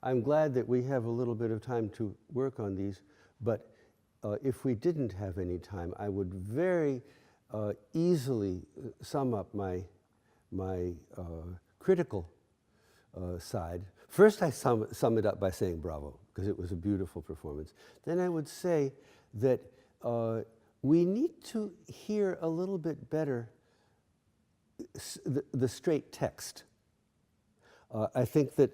I'm glad that we have a little bit of time to work on these, but if we didn't have any time, I would very easily sum up my critical side. First, I sum it up by saying bravo, because it was a beautiful performance. Then I would say that we need to hear a little bit better the straight text. I think that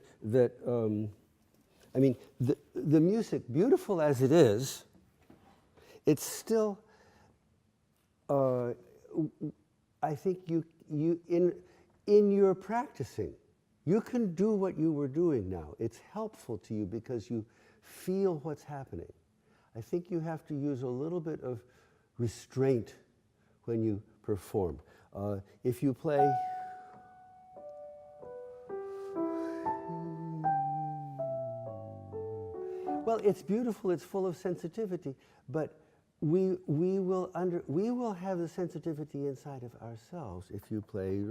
I mean, the music, beautiful as it is, it's still, I think you in your practicing, you can do what you were doing now. It's helpful to you because you feel what's happening. I think you have to use a little bit of restraint when you perform. If you play, well, it's beautiful, it's full of sensitivity, but we will have the sensitivity inside of ourselves if you play.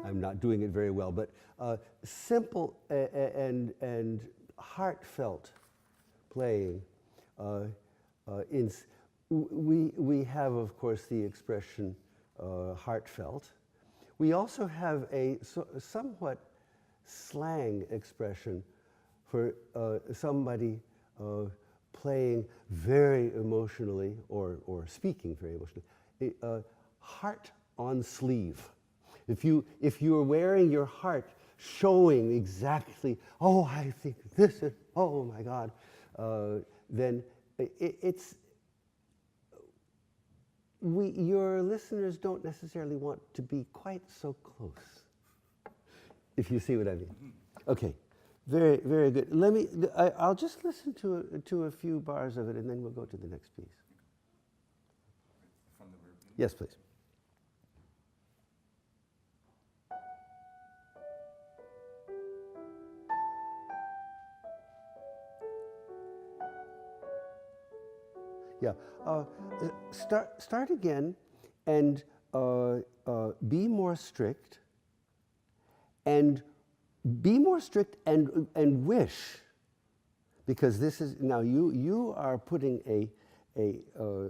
I'm not doing it very well, but simple and heartfelt playing. We have, of course, the expression heartfelt. We also have a somewhat slang expression for somebody playing very emotionally or speaking very emotionally. Heart on sleeve. If you are wearing your heart showing exactly, oh, I think this is, oh my God, then your listeners don't necessarily want to be quite so close, if you see what I mean. Okay, very, very good. I'll just listen to a few bars of it and then we'll go to the next piece. From the rear view? Yes, please. Yeah, start again and be more strict and wish, because this is, now you are putting a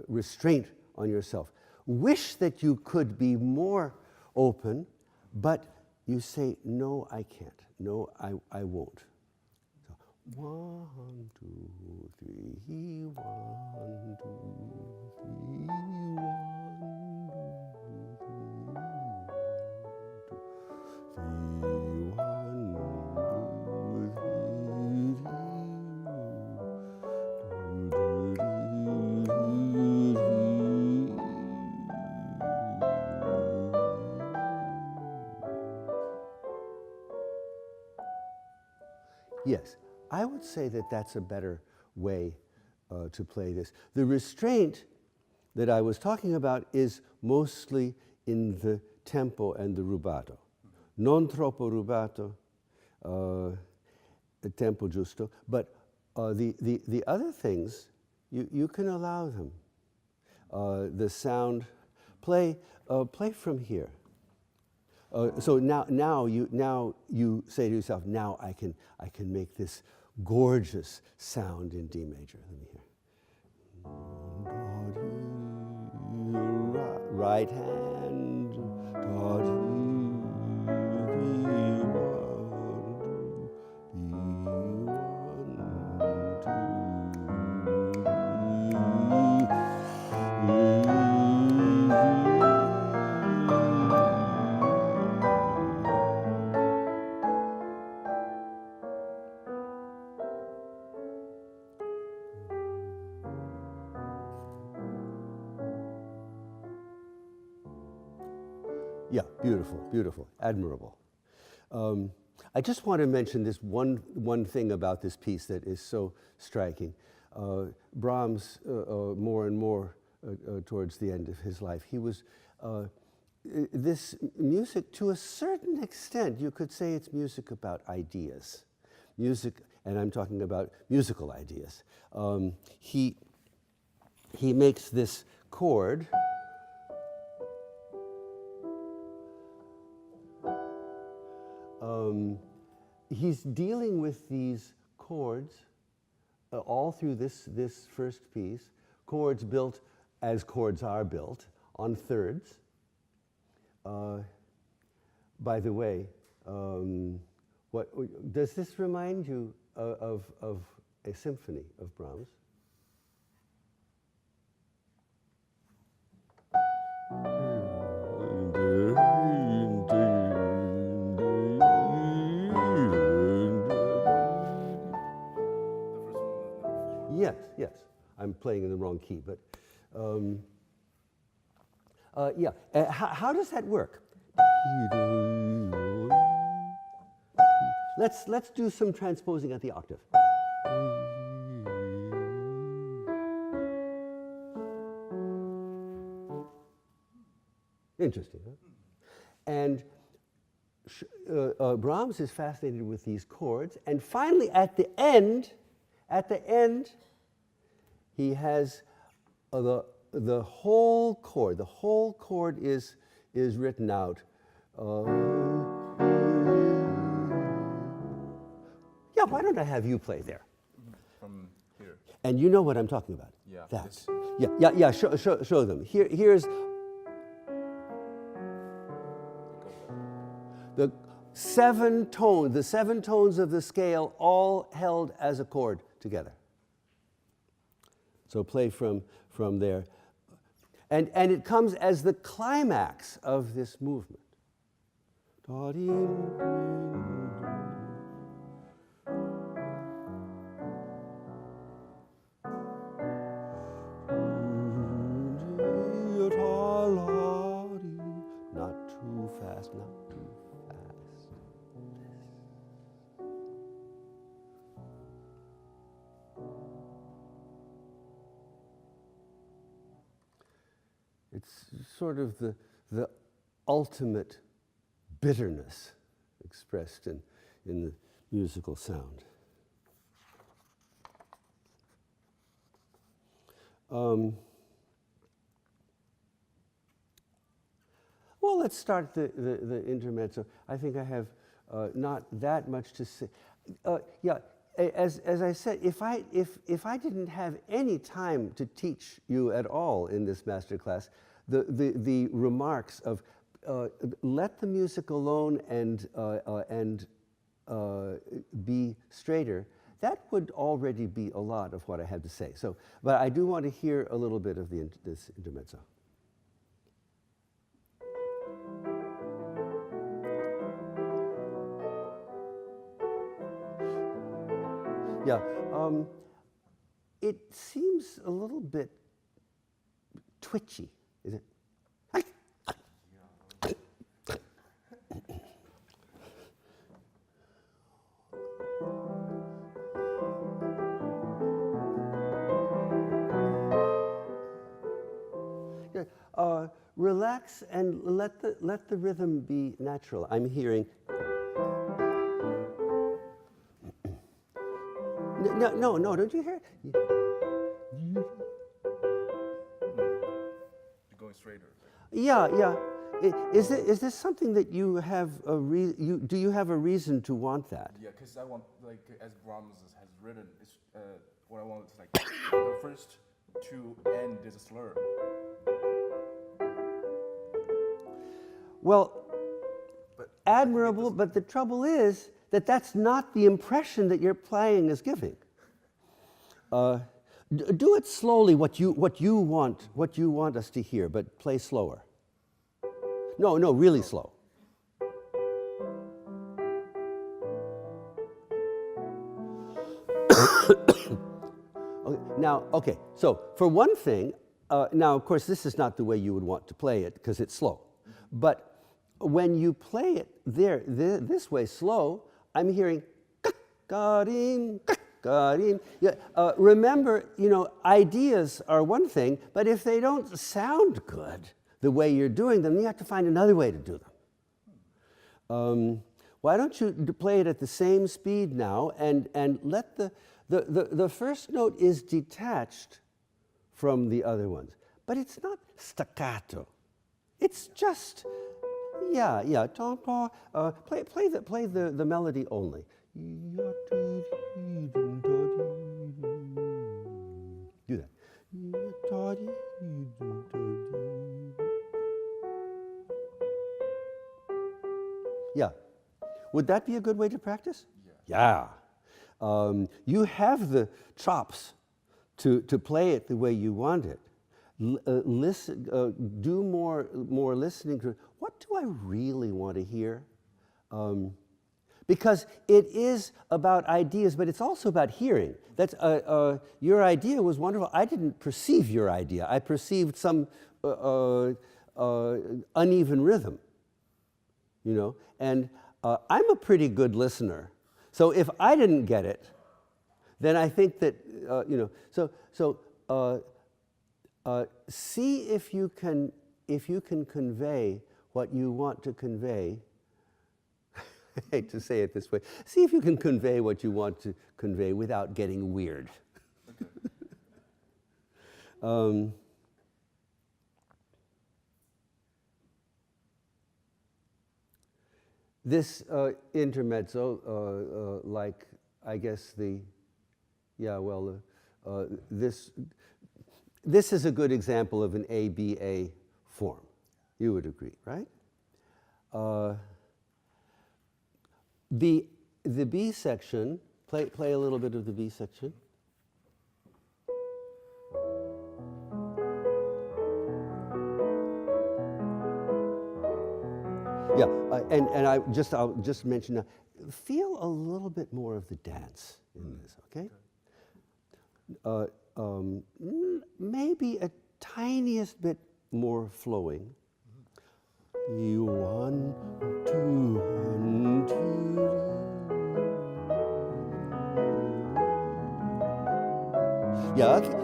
restraint on yourself. Wish that you could be more open, but you say, no, I can't, no, I won't. 1, 2, 3, 1, 2, 3, 1, 2, 3. Yes. I would say that that's a better way to play this. The restraint that I was talking about is mostly in the tempo and the rubato. Non troppo rubato, tempo giusto, but the other things, you can allow them. The sound, play from here. So now you say to yourself, now I can make this gorgeous sound in D major. Let me hear. Right hand. Yeah, beautiful, beautiful, admirable. I just want to mention this one thing about this piece that is so striking. Brahms, more and more towards the end of his life, he was, this music, to a certain extent, you could say it's music about ideas. Music, and I'm talking about musical ideas. He makes this chord. He's dealing with these chords all through this first piece, chords built as chords are built, on thirds. By the way, what does this remind you of a symphony of Brahms? Yes, yes. I'm playing in the wrong key, but yeah. How does that work? Let's do some transposing at the octave. Interesting, huh? And Brahms is fascinated with these chords, and finally, at the end, he has the whole chord. The whole chord is written out. Yeah, why don't I have you play there? From here. And you know what I'm talking about. Yeah. That. Yeah. Show them. Here's the seven tones of the scale, all held as a chord together. So play from there. And it comes as the climax of this movement. Not too fast, not too fast. It's sort of the ultimate bitterness expressed in the musical sound. Well, let's start the intermezzo. I think I have not that much to say. Yeah, as I said, if I didn't have any time to teach you at all in this masterclass, the remarks of let the music alone and be straighter, that would already be a lot of what I have to say. So, but I do want to hear a little bit of this intermezzo. Yeah, it seems a little bit twitchy, is it? Relax and let the rhythm be natural. I'm hearing. No, don't you hear? You're going straighter. Yeah. Is this something that you have do you have a reason to want that? Yeah, because I want, like, as Brahms has written, it's, what I want is like the first two end is a slur. Well, admirable, but the trouble is that that's not the impression that your playing is giving. Do it slowly, what you want us to hear, but play slower. No, really slow. Okay, so for one thing, now of course this is not the way you would want to play it because it's slow, but when you play it there, this way, slow, I'm hearing ka-ka-dim, ka-ka-dim. Yeah, remember, ideas are one thing, but if they don't sound good the way you're doing them, you have to find another way to do them. Why don't you play it at the same speed now and let the first note is detached from the other ones, but it's not staccato. It's just, yeah. Play the melody only. Do that. Yeah. Would that be a good way to practice? Yeah. You have the chops to play it the way you want it. Listen, do more listening to what do I really want to hear? Because it is about ideas, but it's also about hearing. That's your idea was wonderful. I didn't perceive your idea. I perceived some uneven rhythm, and I'm a pretty good listener. So if I didn't get it, then I think that, see if you can convey what you want to convey. I hate to say it this way. See if you can convey what you want to convey without getting weird. This intermezzo, like I guess this is a good example of an ABA form. You would agree, right? The B section, play a little bit of the B section. Yeah, and I'll just mention now, feel a little bit more of the dance in this, okay? Maybe a tiniest bit more flowing. You 1, 2, 1, 2. Yeah, okay.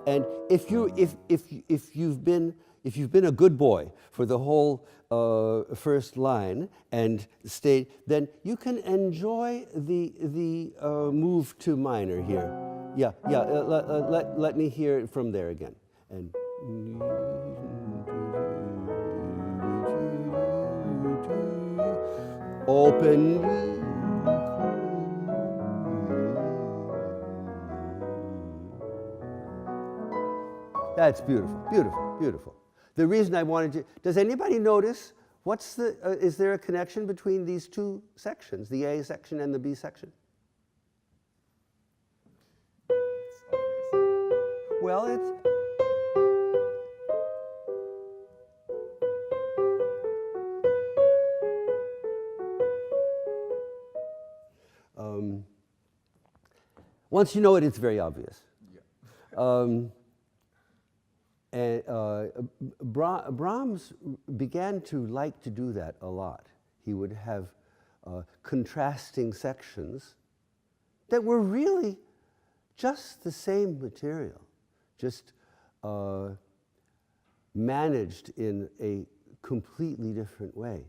And if you've been a good boy for the whole first line and stayed, then you can enjoy the move to minor here. Yeah. Let me hear it from there again. And open. That's beautiful, beautiful, beautiful. The reason I wanted to, does anybody notice is there a connection between these two sections, the A section and the B section? Well, it's, once you know it, it's very obvious. Yeah. And Brahms began to like to do that a lot. He would have contrasting sections that were really just the same material, just managed in a completely different way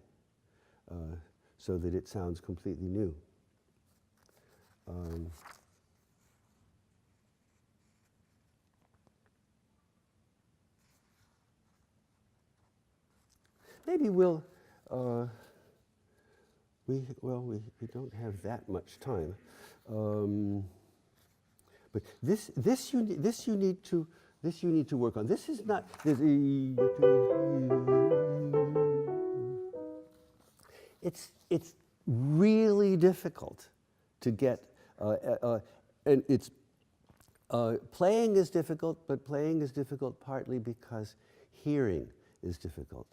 so that it sounds completely new. Maybe we don't have that much time, but this you need to work on. This is not. It's really difficult to get, and it's playing is difficult, but playing is difficult partly because hearing is difficult.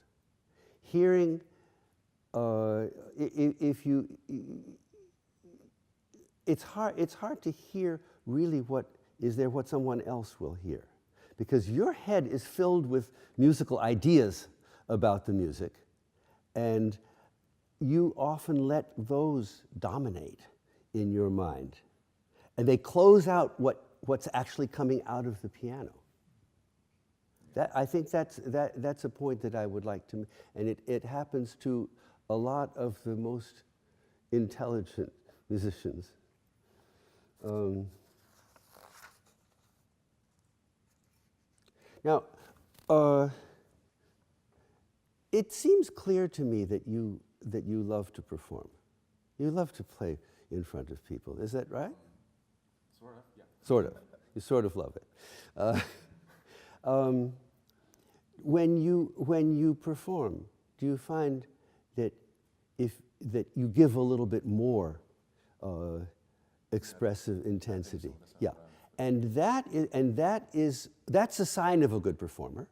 Hearing, it's hard to hear really what someone else will hear, because your head is filled with musical ideas about the music, And you often let those dominate in your mind. And they close out what's actually coming out of the piano. I think that's a point that I would like to make. And it happens to a lot of the most intelligent musicians. Now, it seems clear to me that you love to perform. You love to play in front of people. Is that right? Sort of, yeah. Sort of. You sort of love it. When you perform, do you find that that you give a little bit more expressive intensity? Yeah, and that's a sign of a good performer.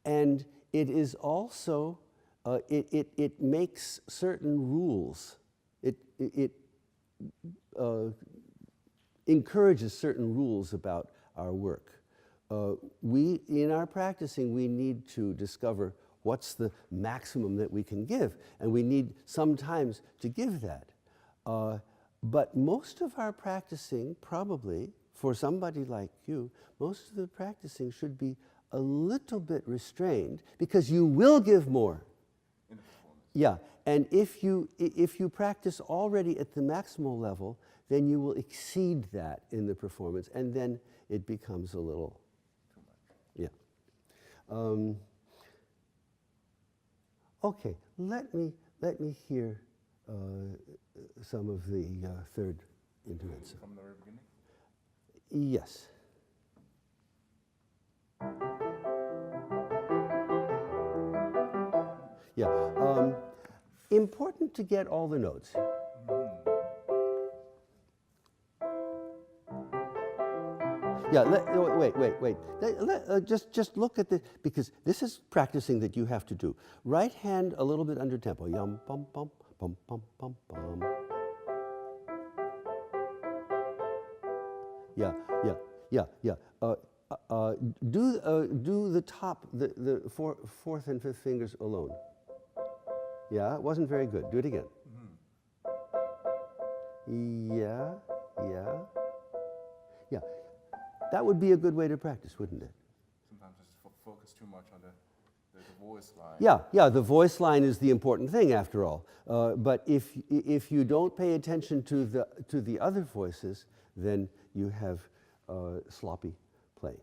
And it is also it makes certain rules. It encourages certain rules about our work. In our practicing, we need to discover what's the maximum that we can give, and we need sometimes to give that. But most of our practicing, probably, for somebody like you, most of the practicing should be a little bit restrained, because you will give more. In the performance. Yeah, and if you practice already at the maximal level, then you will exceed that in the performance, and then it becomes a little Too much. yeah. Okay, let me hear some of the third intermezzo. From the very beginning? Yes. Yeah. Important to get all the notes. Yeah, wait. Just look at this, because this is practicing that you have to do. Right hand a little bit under tempo. Yum, bum, bum, bum, bum, bum, bum. Yeah. Do the top, the fourth and fifth fingers alone. Yeah, it wasn't very good. Do it again. Yeah. That would be a good way to practice, wouldn't it? Sometimes I just focus too much on the voice line. Yeah, the voice line is the important thing after all. But if you don't pay attention to the other voices, then you have sloppy playing.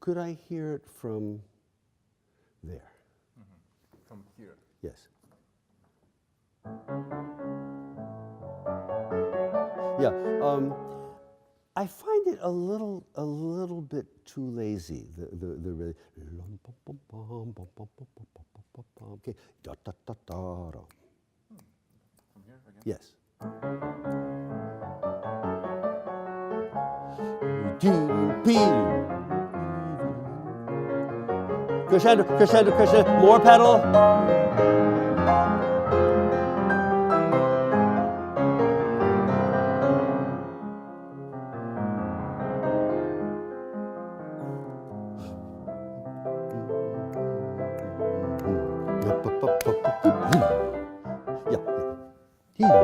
Could I hear it from there? From here. Yes. Yeah. I find it a little bit too lazy. The really. Okay. Da, da, da, da, da. From here again? Yes. Crescendo, more pedal. Yeah.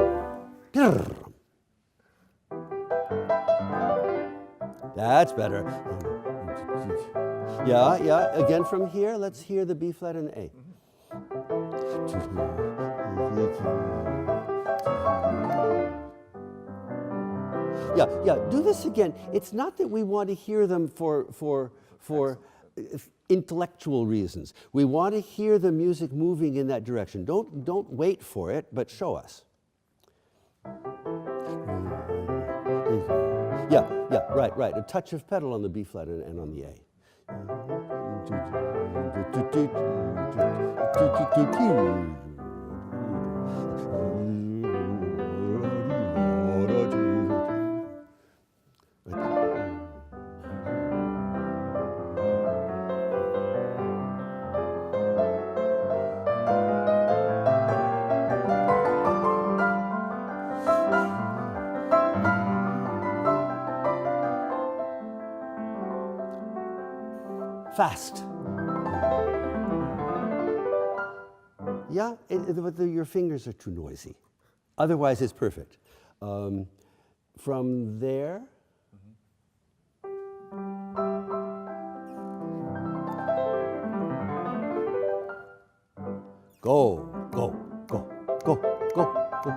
That's better. Yeah. Again from here, let's hear the B flat and A. Yeah. Do this again. It's not that we want to hear them for intellectual reasons. We want to hear the music moving in that direction. Don't wait for it, but show us. Yeah, right. A touch of pedal on the B flat and on the A. fast. Yeah, but your fingers are too noisy. Otherwise, it's perfect. From there, go, go, go, go, go, go.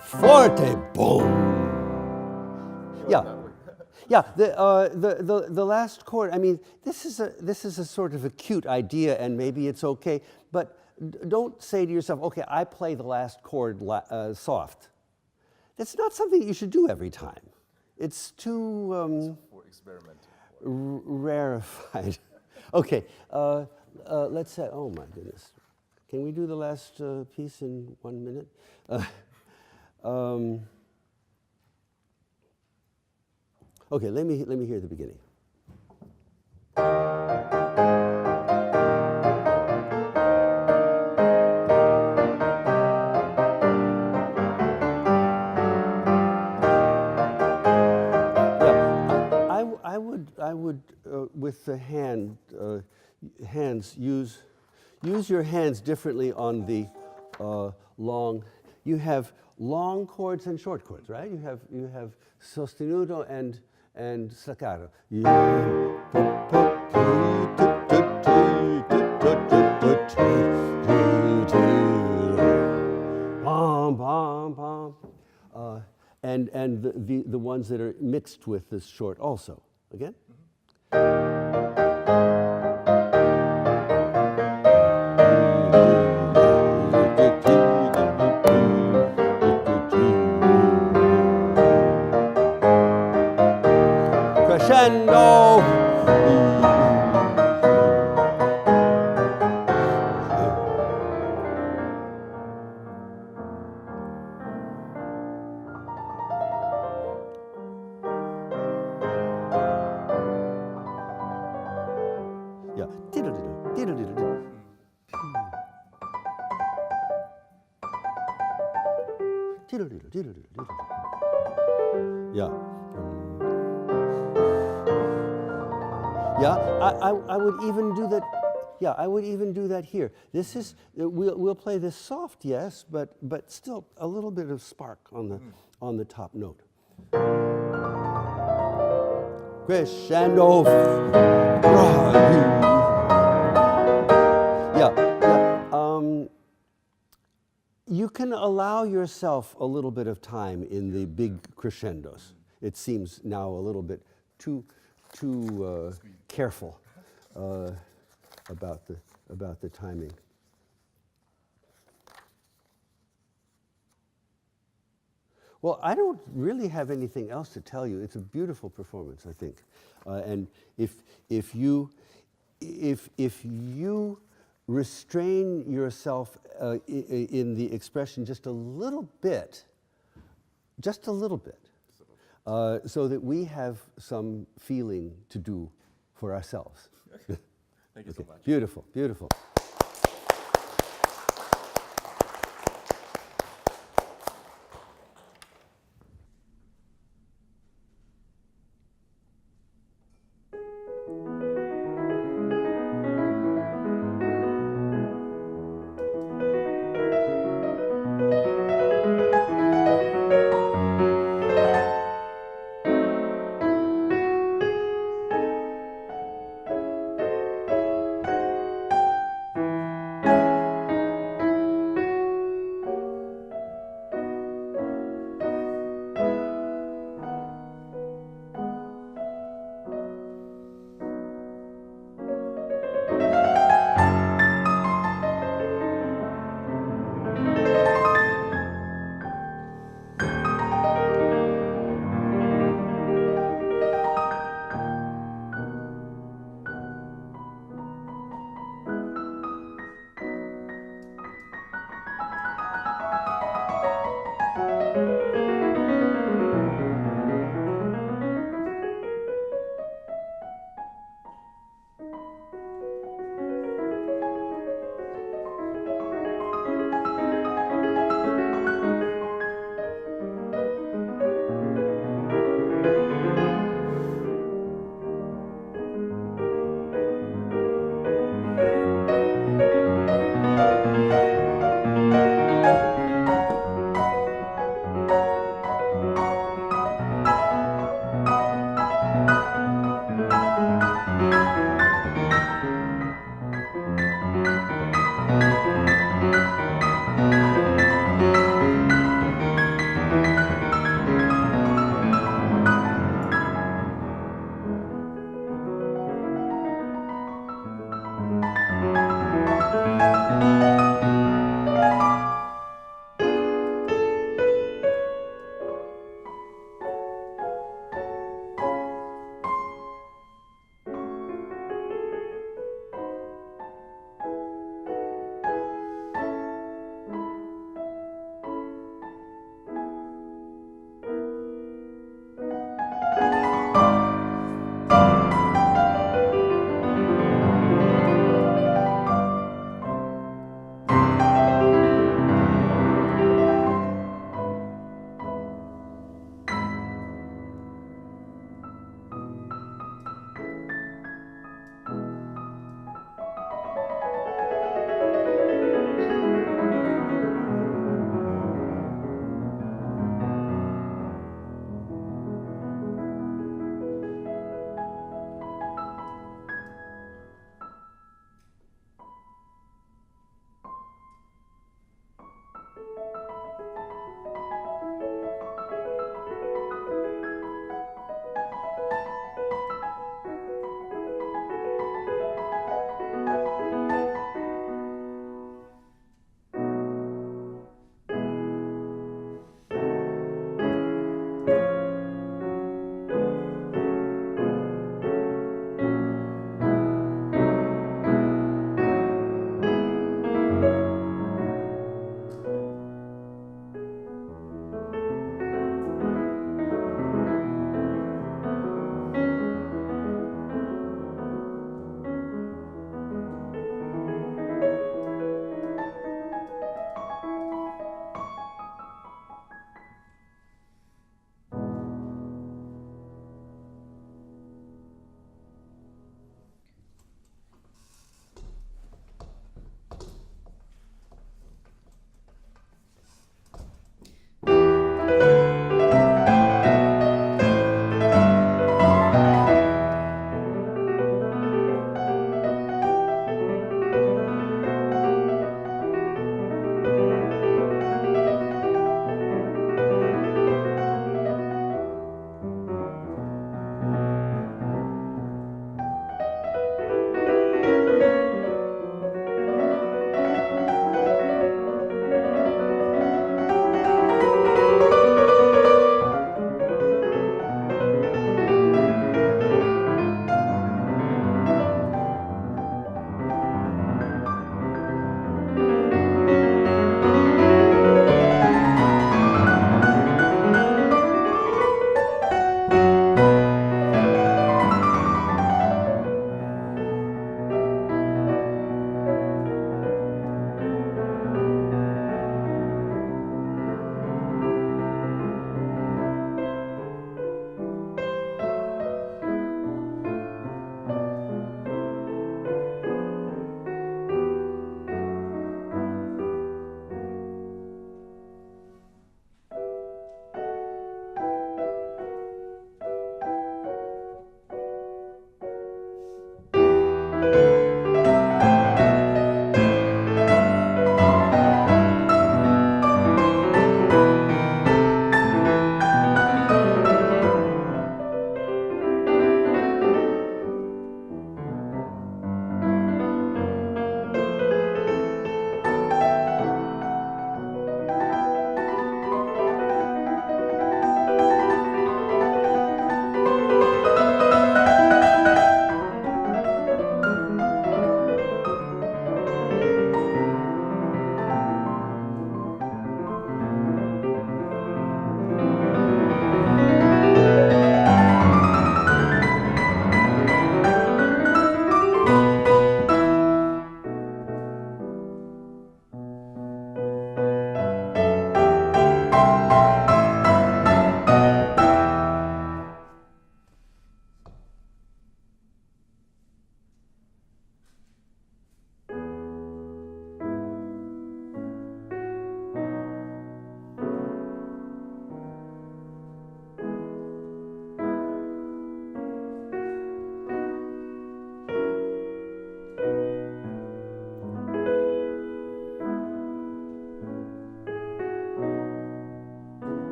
Forte, boom. Yeah, yeah. The last chord. I mean, this is a sort of a cute idea, and maybe it's okay. But don't say to yourself, "Okay, I play the last chord soft." That's not something you should do every time. It's too For experimenting. rarefied. Okay, let's say. Oh my goodness, can we do the last piece in 1 minute? Okay, let me hear the beginning. I would with the hands use your hands differently on the long. You have long chords and short chords, right? You have sostenuto and staccato. Bom, bom, bom. And the ones that are mixed with this short also. Again? Crescendo. Yeah. Diddle-diddle, diddle-diddle-diddle. Diddle-diddle, diddle-diddle, diddle-diddle. Yeah. Yeah, I would even do that. Yeah, I would even do that here. This is we'll play this soft, yes, but still a little bit of spark on the top note. Crescendo. Yeah, yeah. You can allow yourself a little bit of time in the big crescendos. It seems now a little bit too careful about the timing. Well, I don't really have anything else to tell you. It's a beautiful performance, I think, and if you restrain yourself in the expression just a little bit, so that we have some feeling to do for ourselves. Thank you so much. Beautiful, beautiful.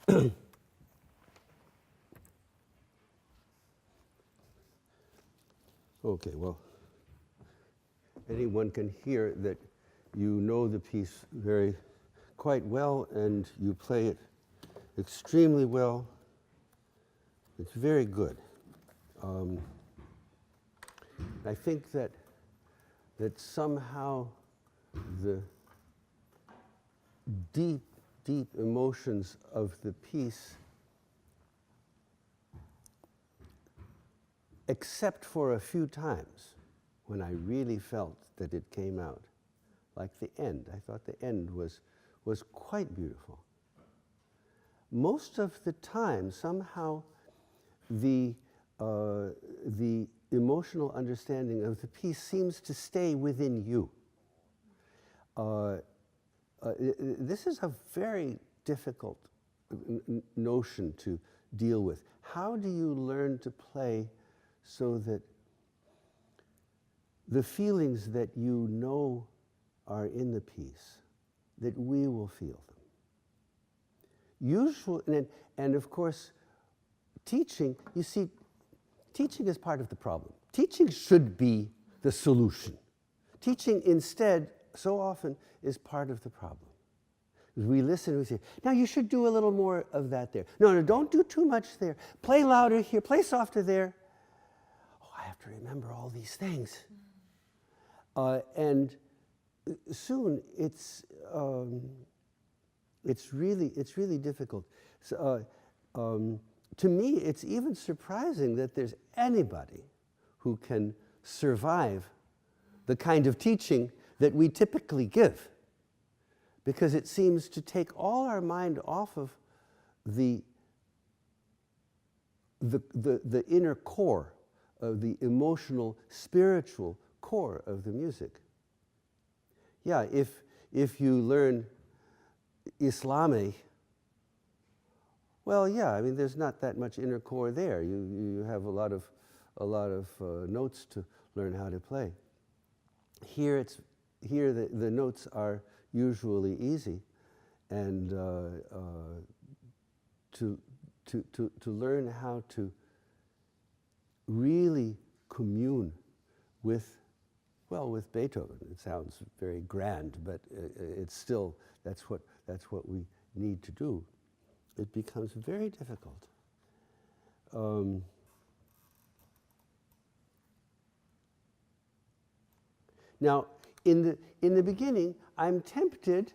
Okay, well, anyone can hear that you know the piece quite well, and you play it extremely well. It's very good. I think that somehow the deep, deep emotions of the piece, except for a few times when I really felt that it came out, like the end. I thought the end was quite beautiful. Most of the time, somehow, the emotional understanding of the piece seems to stay within you. This is a very difficult notion to deal with. How do you learn to play so that the feelings that you know are in the piece, that we will feel them? Usually, and of course, teaching, you see, teaching is part of the problem. Teaching should be the solution. Teaching instead, so often, is part of the problem. We listen, we say, now you should do a little more of that there. No, don't do too much there. Play louder here, play softer there. Oh, I have to remember all these things. And soon it's really difficult. So, to me, it's even surprising that there's anybody who can survive the kind of teaching that we typically give, because it seems to take all our mind off of the inner core of the emotional, spiritual core of the music. Yeah, if you learn Islamic, well, yeah, I mean, there's not that much inner core there. You have a lot of notes to learn how to play. Here the notes are usually easy, and to learn how to really commune with Beethoven. It sounds very grand, but it's still, that's what we need to do. It becomes very difficult. Now, in the beginning, I'm tempted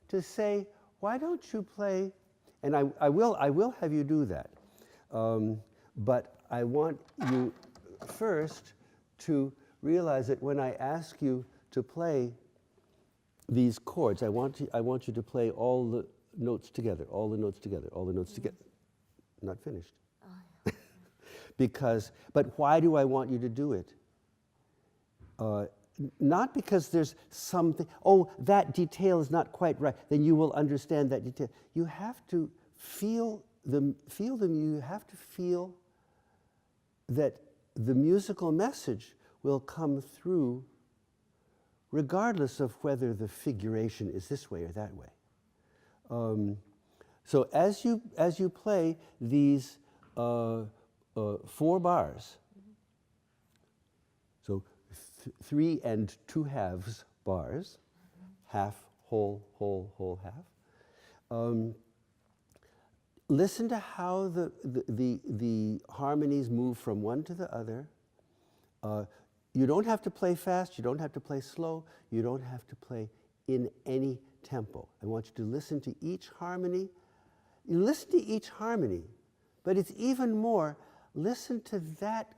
to say, why don't you play? And I will have you do that, but I want you first to realize that when I ask you to play these chords, I want you to play all the notes together, all the notes together, all the notes together. Not finished. Oh, yeah. But why do I want you to do it? Not because there's something, oh, that detail is not quite right, then you will understand that detail. You have to feel them, you have to feel that the musical message will come through regardless of whether the figuration is this way or that way. So as you play these 4 bars, so 3 2/2 bars, half, whole, whole, whole, half. Listen to how the harmonies move from one to the other. You don't have to play fast, you don't have to play slow, you don't have to play in any tempo. I want you to listen to each harmony. You listen to each harmony, but it's even more, listen to that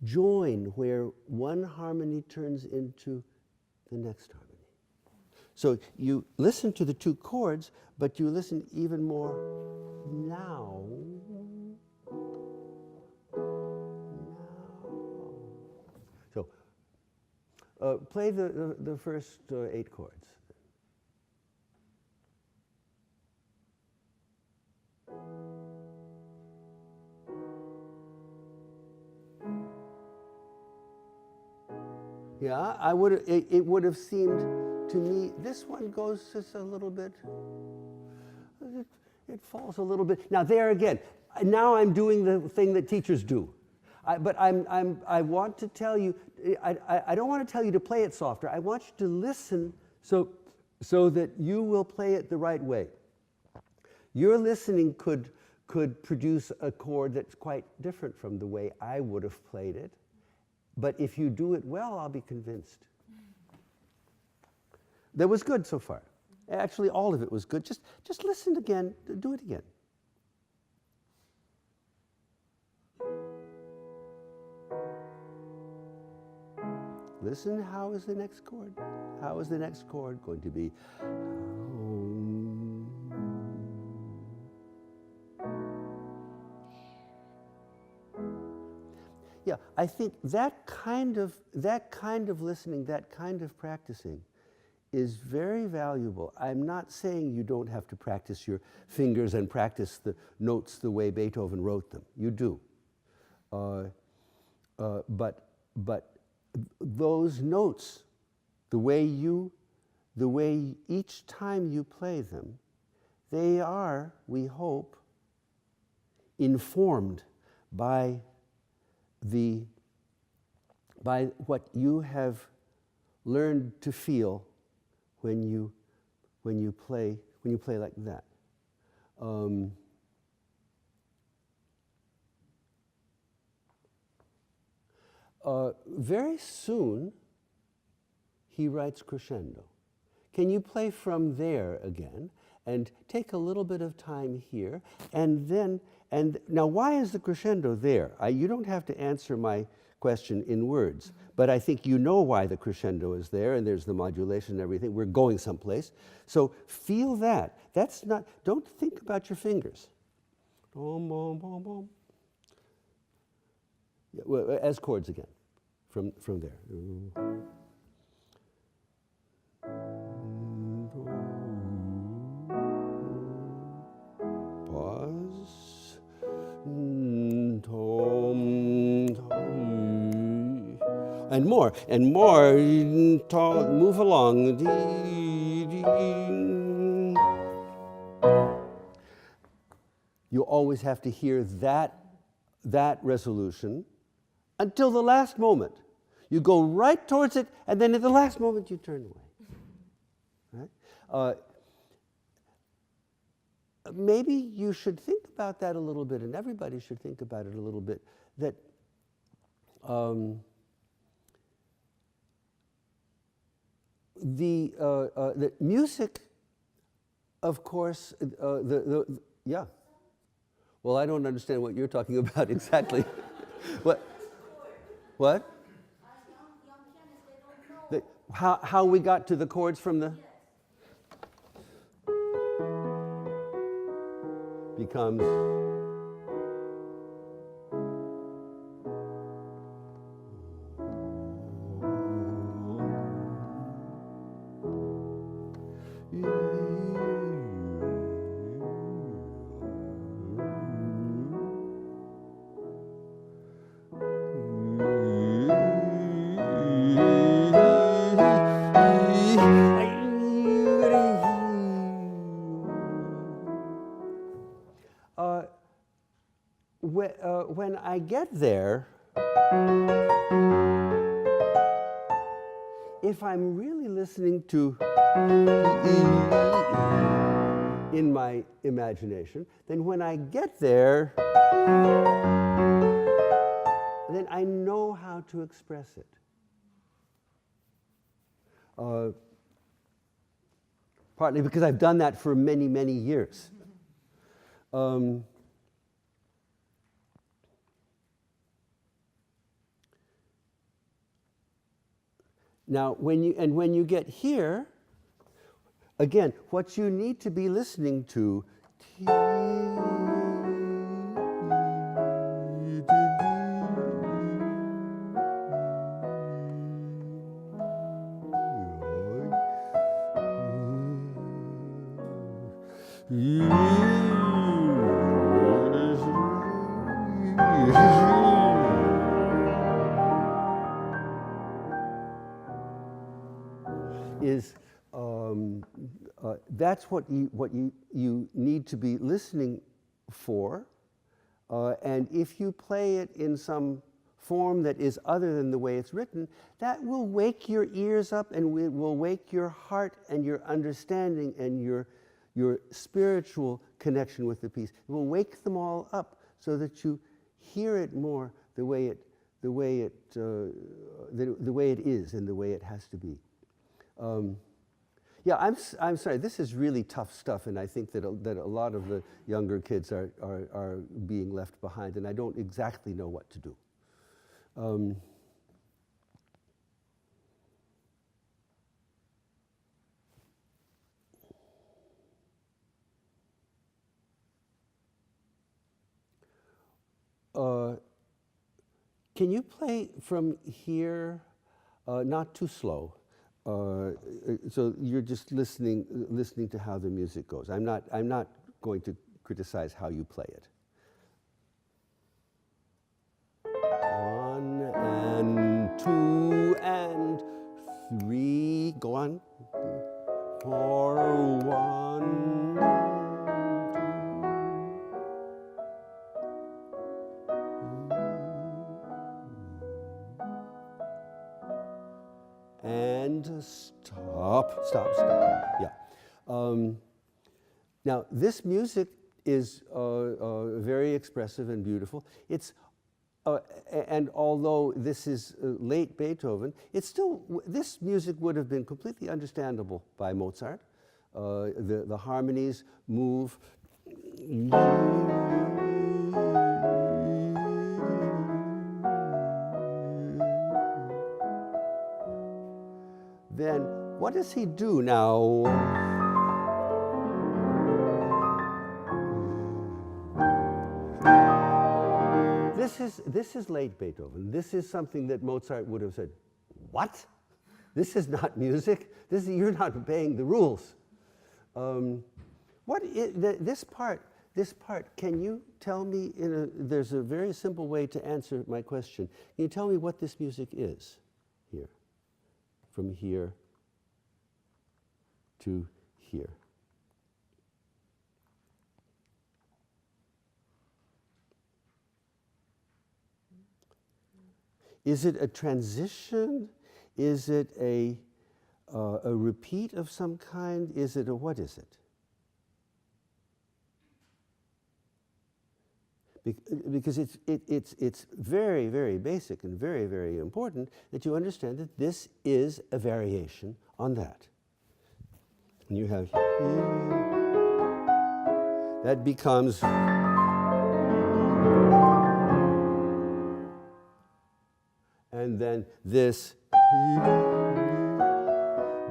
join where one harmony turns into the next harmony. So you listen to the 2 chords, but you listen even more now. So play the first 8 chords. Yeah, it would have seemed to me, this one goes just a little bit, it falls a little bit. Now there again, now I'm doing the thing that teachers do. But I want to tell you, I don't want to tell you to play it softer. I want you to listen so that you will play it the right way. Your listening could produce a chord that's quite different from the way I would have played it. But if you do it well, I'll be convinced. That was good so far. Actually, all of it was good. Just listen again. Do it again. Listen, how is the next chord? How is the next chord going to be? Yeah, I think that kind of listening, that kind of practicing is very valuable. I'm not saying you don't have to practice your fingers and practice the notes the way Beethoven wrote them. You do. But those notes, the way each time you play them, they are, we hope, informed by what you have learned to feel when you play like that. Very soon, he writes crescendo. Can you play from there again and take a little bit of time here, and now why is the crescendo there? You don't have to answer my question in words, but I think you know why the crescendo is there, and there's the modulation and everything. We're going someplace. So feel that. That's not, don't think about your fingers. Boom, boom, boom, boom. Yeah, well, as chords again, from there. Pause. And more, move along. You always have to hear that resolution until the last moment. You go right towards it, and then at the last moment you turn away. Right? Maybe you should think about that a little bit, and everybody should think about it a little bit, that the music, of course, yeah. Well, I don't understand what you're talking about exactly. What? How we got to the chords from the... becomes... When I get there, if I'm really listening to in my imagination, then when I get there, then I know how to express it. Partly because I've done that for many, many years. Now, when you get here, again, what you need to be listening to is that's what you need to be listening for. And if you play it in some form that is other than the way it's written, that will wake your ears up and it will wake your heart and your understanding and your spiritual connection with the piece. It will wake them all up so that you hear it more the way it is and the way it has to be. Yeah, I'm sorry. This is really tough stuff, and I think that a lot of the younger kids are being left behind, and I don't exactly know what to do. Can you play from here, not too slow? So you're just listening to how the music goes. I'm not going to criticize how you play it. 1 and 2 and 3. Go on. 4, 1. And stop. Yeah. Now, this music is very expressive and beautiful. It's and although this is late Beethoven, it's still, this music would have been completely understandable by Mozart. The harmonies move. Then what does he do now? This is late Beethoven. This is something that Mozart would have said, what? This is not music. You're not obeying the rules. This part, can you tell me, there's a very simple way to answer my question. Can you tell me what this music is here? From here to here. Is it a transition? Is it a repeat of some kind? Is it what is it? Because it's very, very basic and very, very important that you understand that this is a variation on that. And you have that becomes and then this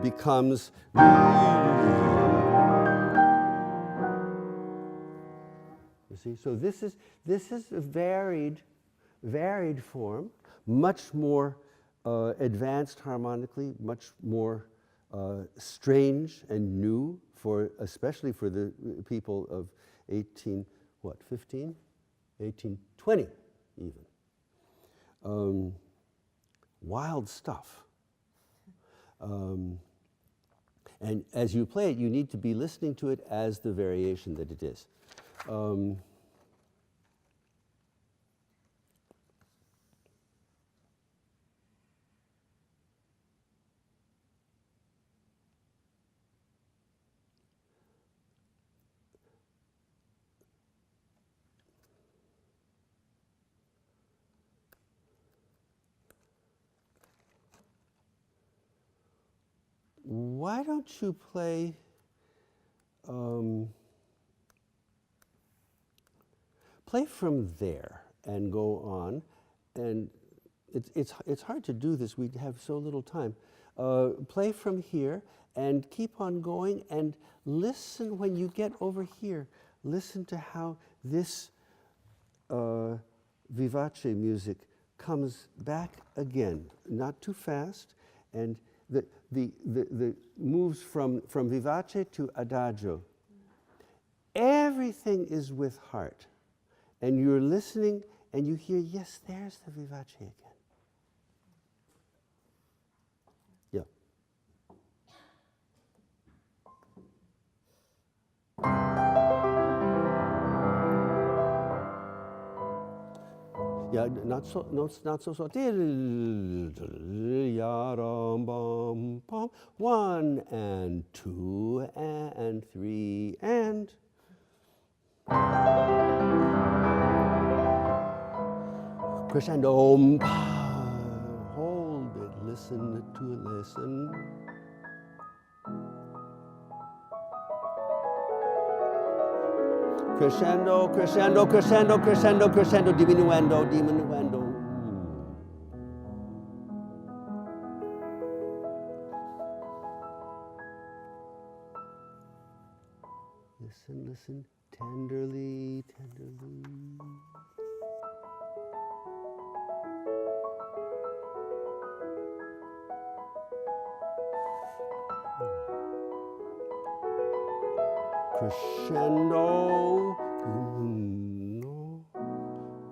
becomes you see, so this is a varied form, much more advanced harmonically, much more strange and new especially for the people of 1820 even. Wild stuff. And as you play it, you need to be listening to it as the variation that it is. Why don't you play from there and go on? And it's hard to do this. We have so little time. Play from here and keep on going and listen when you get over here. Listen to how this vivace music comes back again, not too fast, and the moves from vivace to adagio. Everything is with heart. And you're listening and you hear, yes, there's the vivace again. Yeah. Yeah, not so, not so. One and two and three and. Crescendo. Hold it. Listen to listen. Crescendo, crescendo, crescendo, crescendo, crescendo, diminuendo, diminuendo. Listen, listen, tenderly, tenderly. Crescendo.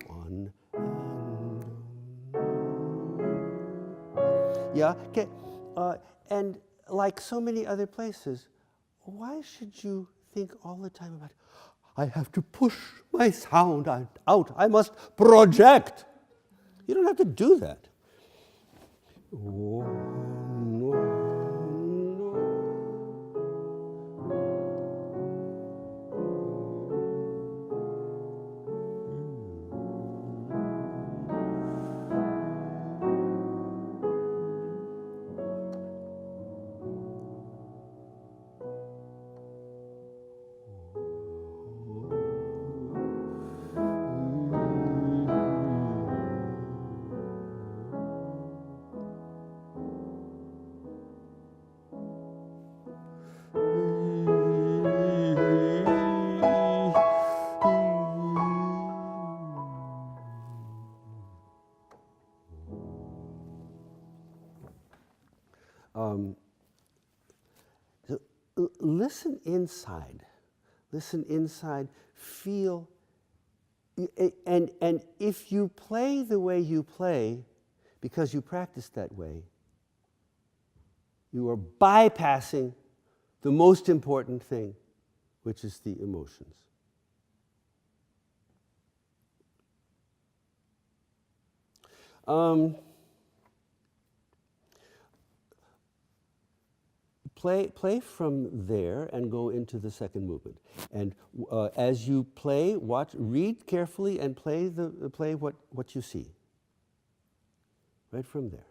One and yeah, okay. And like so many other places, why should you think all the time about, I have to push my sound out, I must project? You don't have to do that. So, listen inside. Listen inside. Feel. And if you play the way you play, because you practice that way, you are bypassing the most important thing, which is the emotions. Play from there and go into the second movement. And as you play, read carefully and play what you see. Right from there.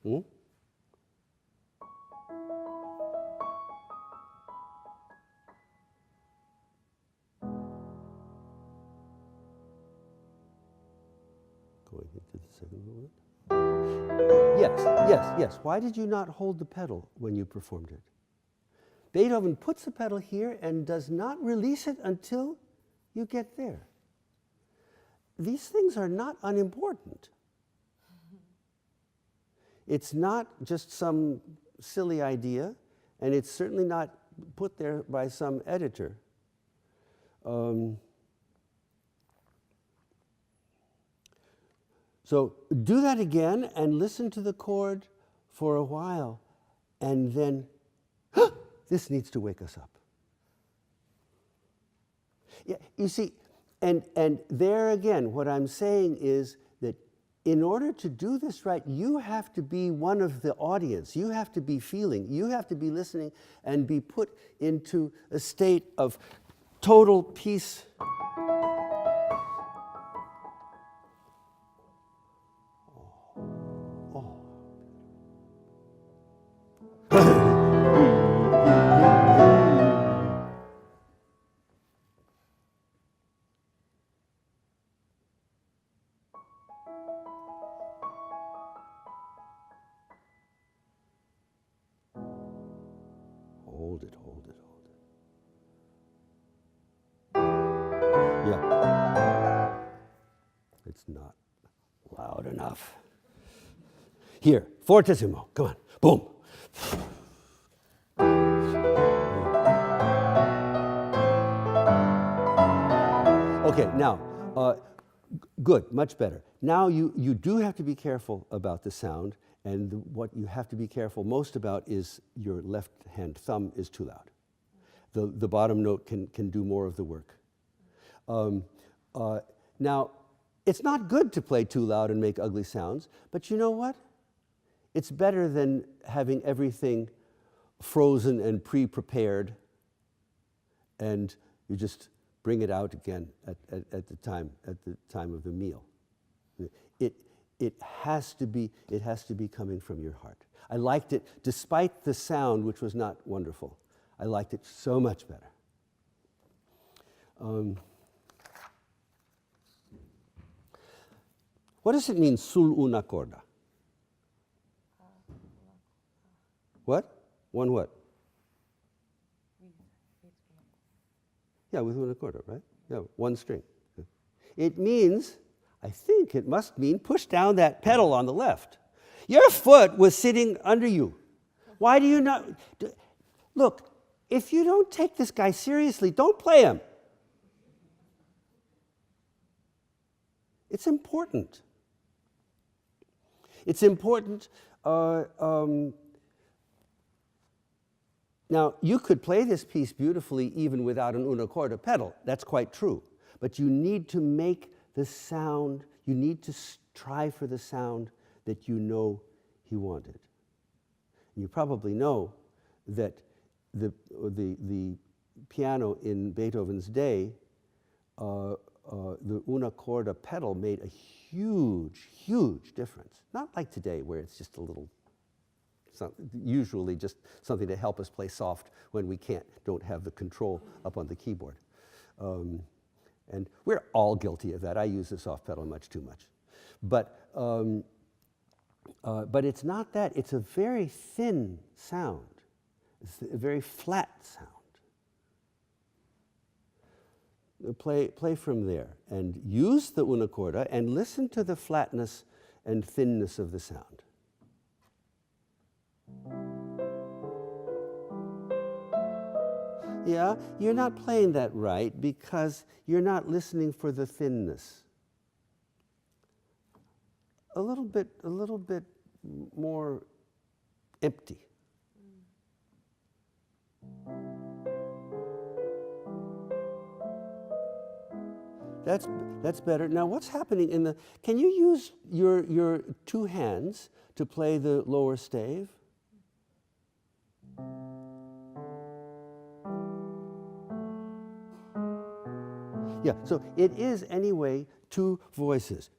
Hmm? Going into the second movement. Yes, yes, yes. Why did you not hold the pedal when you performed it? Beethoven puts the pedal here and does not release it until you get there. These things are not unimportant. It's not just some silly idea, and it's certainly not put there by some editor. So do that again and listen to the chord for a while, and then, this needs to wake us up. Yeah, you see, and there again, what I'm saying is that in order to do this right, you have to be one of the audience. You have to be feeling. You have to be listening and be put into a state of total peace. Hold it, hold it, hold it. Yeah. It's not loud enough. Here, fortissimo, come on, boom. Okay, now, good, much better. Now you do have to be careful about the sound, and what you have to be careful most about is your left hand thumb is too loud. The bottom note can do more of the work. Um, now, it's not good to play too loud and make ugly sounds, but you know what? It's better than having everything frozen and pre-prepared and you just bring it out again at the time of the meal. It has to be coming from your heart. I liked it, despite the sound, which was not wonderful. I liked it so much better. What does it mean, sul una corda? What? One what? Yeah, with una corda, right? Yeah, one string. It means, I think it must mean, push down that pedal on the left. Your foot was sitting under you. Why do you not? Look, if you don't take this guy seriously, don't play him. It's important. It's important. Now, you could play this piece beautifully even without an una corda pedal. That's quite true. But you need to make the sound, you need to try for the sound that you know he wanted. You probably know that the piano in Beethoven's day, the una corda pedal made a huge, huge difference. Not like today where it's just a little, usually just something to help us play soft when we don't have the control up on the keyboard. And we're all guilty of that. I use the soft pedal much too much. But it's not that. It's a very thin sound. It's a very flat sound. Play from there and use the una corda and listen to the flatness and thinness of the sound. Yeah, you're not playing that right because you're not listening for the thinness. A little bit more empty. That's better. Now, what's happening in the? Can you use your two hands to play the lower stave? Yeah, so it is anyway two voices.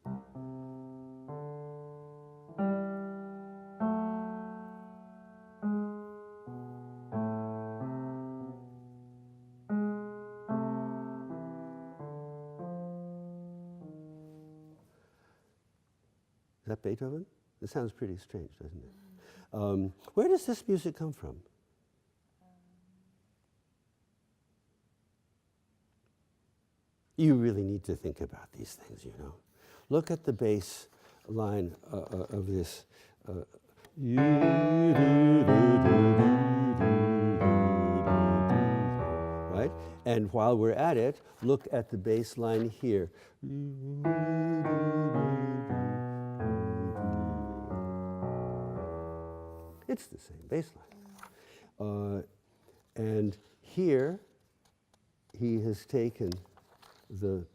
Is that Beethoven? It sounds pretty strange, doesn't it? Where does this music come from? You really need to think about these things, you know. Look at the bass line of this. Right? And while we're at it, look at the bass line here. It's the same bass line. And here, he has taken the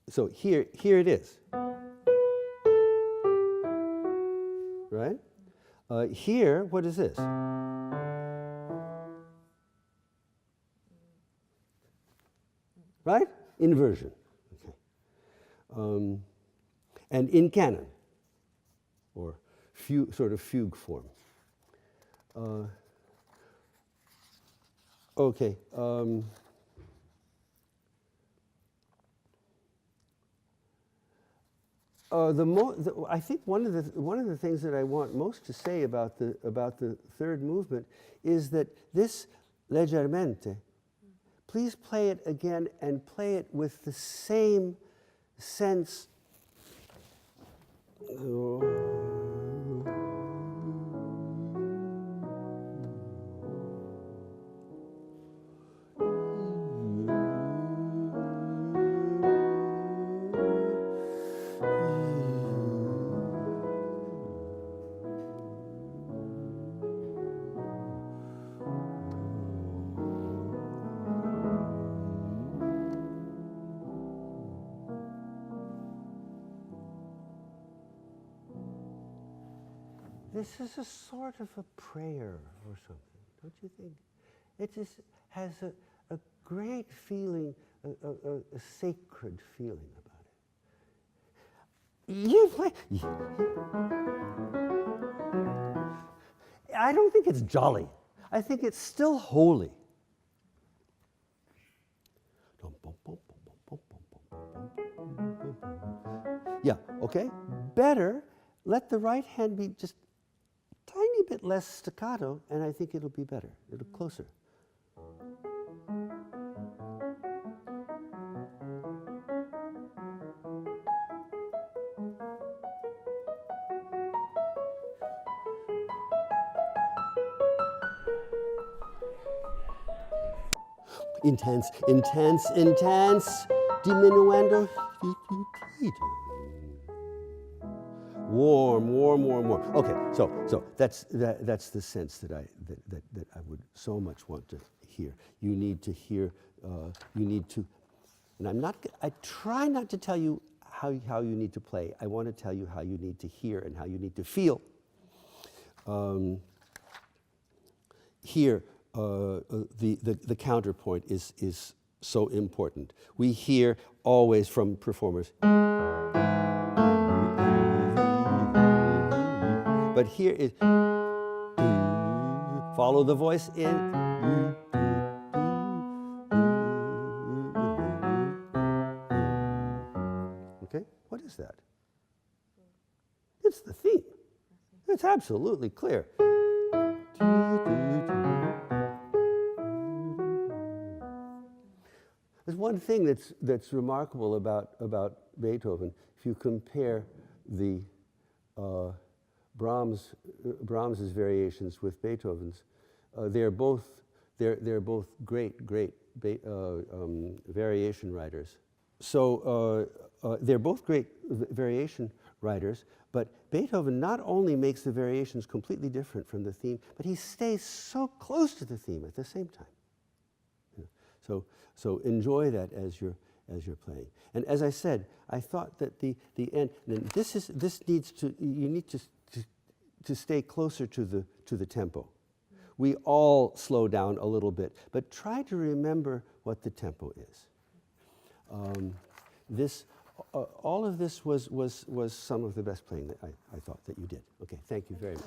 so here it is, right? Here, what is this? Right? Inversion. Okay. And in canon, or sort of fugue form. Okay. I think one of the things that I want most to say about the third movement is that this leggermente, please play it again and play it with the same sense. This is a sort of a prayer or something, don't you think? It just has a great feeling, a sacred feeling about it. You play. I don't think it's jolly. I think it's still holy. Yeah, okay? Better let the right hand be just a tiny bit less staccato, and I think it'll be better. It'll closer. Intense, intense, intense. Diminuendo. Warm, warm, warm, warm. Okay, so that's the sense that I would so much want to hear. You need to hear. You need to. And I try not to tell you how you need to play. I want to tell you how you need to hear and how you need to feel. Here, the counterpoint is so important. We hear always from performers. But here is follow the voice in. Okay, what is that? It's the theme. It's absolutely clear. There's one thing that's remarkable about Beethoven. If you compare the Brahms's variations with Beethoven's, they're both great variation writers. So they're both great variation writers, but Beethoven not only makes the variations completely different from the theme, but he stays so close to the theme at the same time. So enjoy that as you're playing. And as I said, I thought that the end. And you need to stay closer to the tempo. We all slow down a little bit, but try to remember what the tempo is. All of this was some of the best playing that I thought that you did. Okay, thank you very much.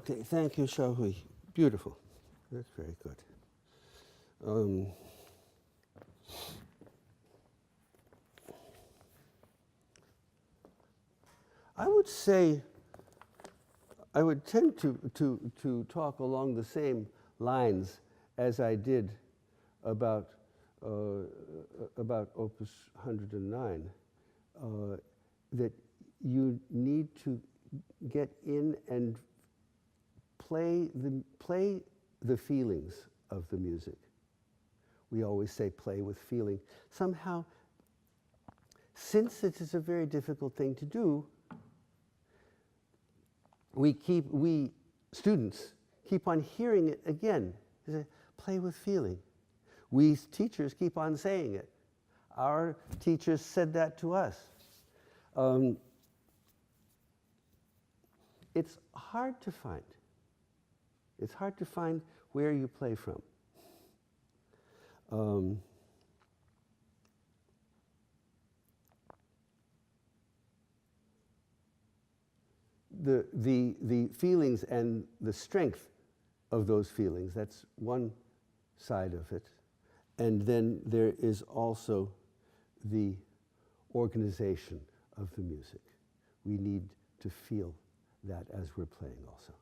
Okay, thank you, Xiaohui. Beautiful. That's very good. I would say I would tend to talk along the same lines as I did about Opus 109, that you need to get in and play the feelings of the music. We always say play with feeling. Somehow, since it is a very difficult thing to do, we students keep on hearing it again. Play with feeling. We teachers keep on saying it. Our teachers said that to us. It's hard to find. It's hard to find where you play from. The feelings and the strength of those feelings, that's one side of it. And then there is also the organization of the music. We need to feel that as we're playing also.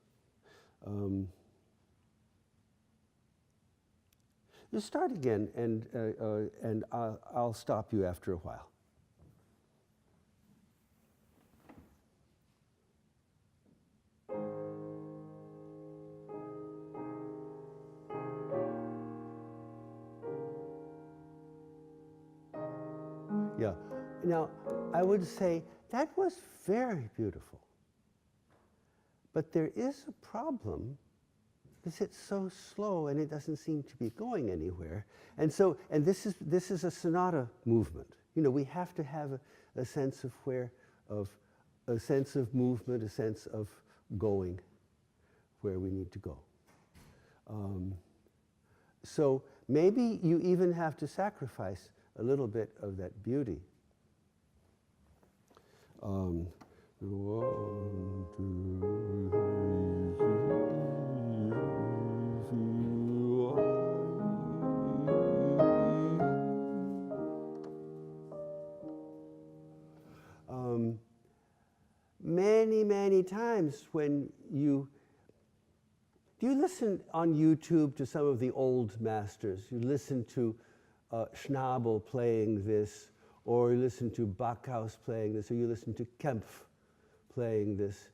You start again, and I'll stop you after a while. Yeah. Now, I would say that was very beautiful. But there is a problem because it's so slow and it doesn't seem to be going anywhere. And so, and this is a sonata movement. You know, we have to have a sense of a sense of movement, a sense of going where we need to go. So maybe you even have to sacrifice a little bit of that beauty. One, two, many times when you listen on YouTube to some of the old masters, you listen to Schnabel playing this, or you listen to Backhaus playing this, or you listen to Kempf playing this.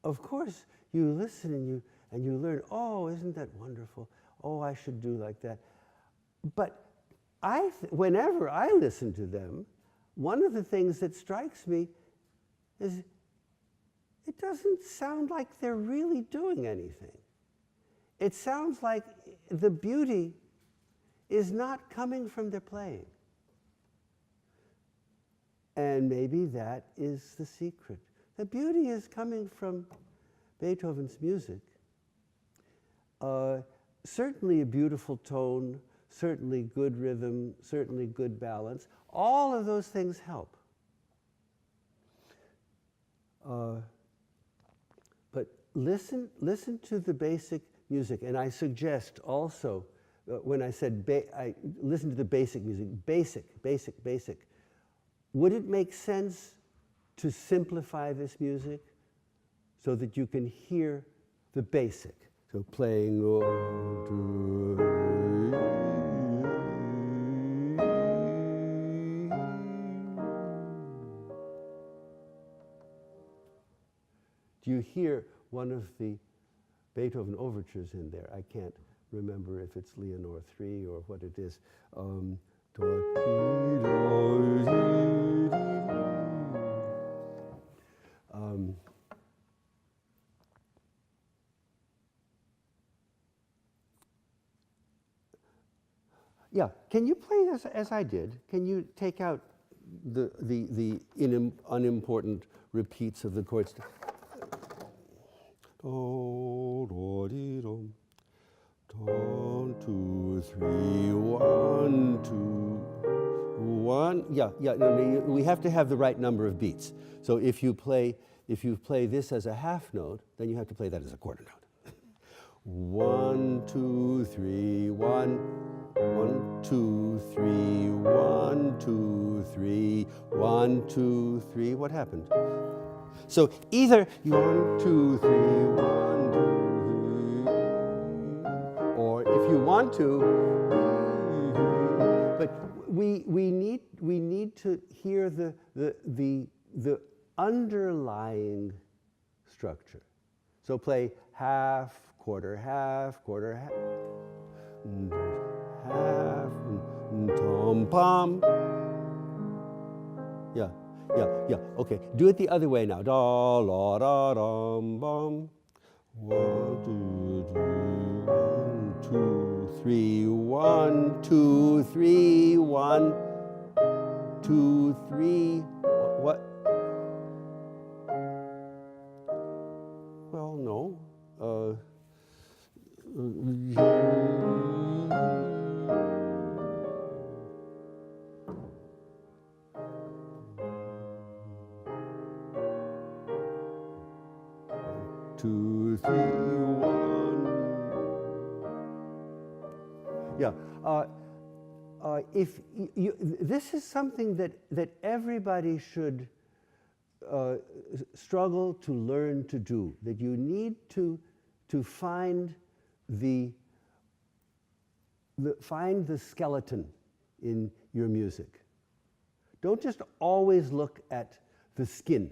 Of course, you listen and you learn, oh, isn't that wonderful? Oh, I should do like that. But whenever I listen to them, one of the things that strikes me is it doesn't sound like they're really doing anything. It sounds like the beauty is not coming from their playing. And maybe that is the secret. The beauty is coming from Beethoven's music. Certainly a beautiful tone, certainly good rhythm, certainly good balance. All of those things help. But listen to the basic music. And I suggest also, when I said listen to the basic music, basic. Would it make sense to simplify this music so that you can hear the basic? So playing. Do you hear one of the Beethoven overtures in there? I can't remember if it's Leonore 3 or what it is. Yeah, can you play this as I did? Can you take out the unimportant repeats of the chords? Do, do, dee, do. 1, 2, 3, 1, 2, 1. Yeah. No, we have to have the right number of beats. So if you play if you play this as a half note, then you have to play that as a quarter note. 1, 2, 3, 1, 1, 2, 3, 1, 2, 3, 1, 2, 3. What happened? So either you 1, 2, 3, 1, 2, 3, or if you want to, but we need to hear the underlying structure. So play half, quarter, half, half, tom, pom. Yeah, yeah, yeah. Okay, do it the other way now. Da, la, da, dum, bum. 1, 2, 3, 1, 2, 3, 1, 2, 3. What? Well, no. 2, 3, 1. Yeah. If this is something that everybody should struggle to learn to do, that you need to find the skeleton in your music. Don't just always look at the skin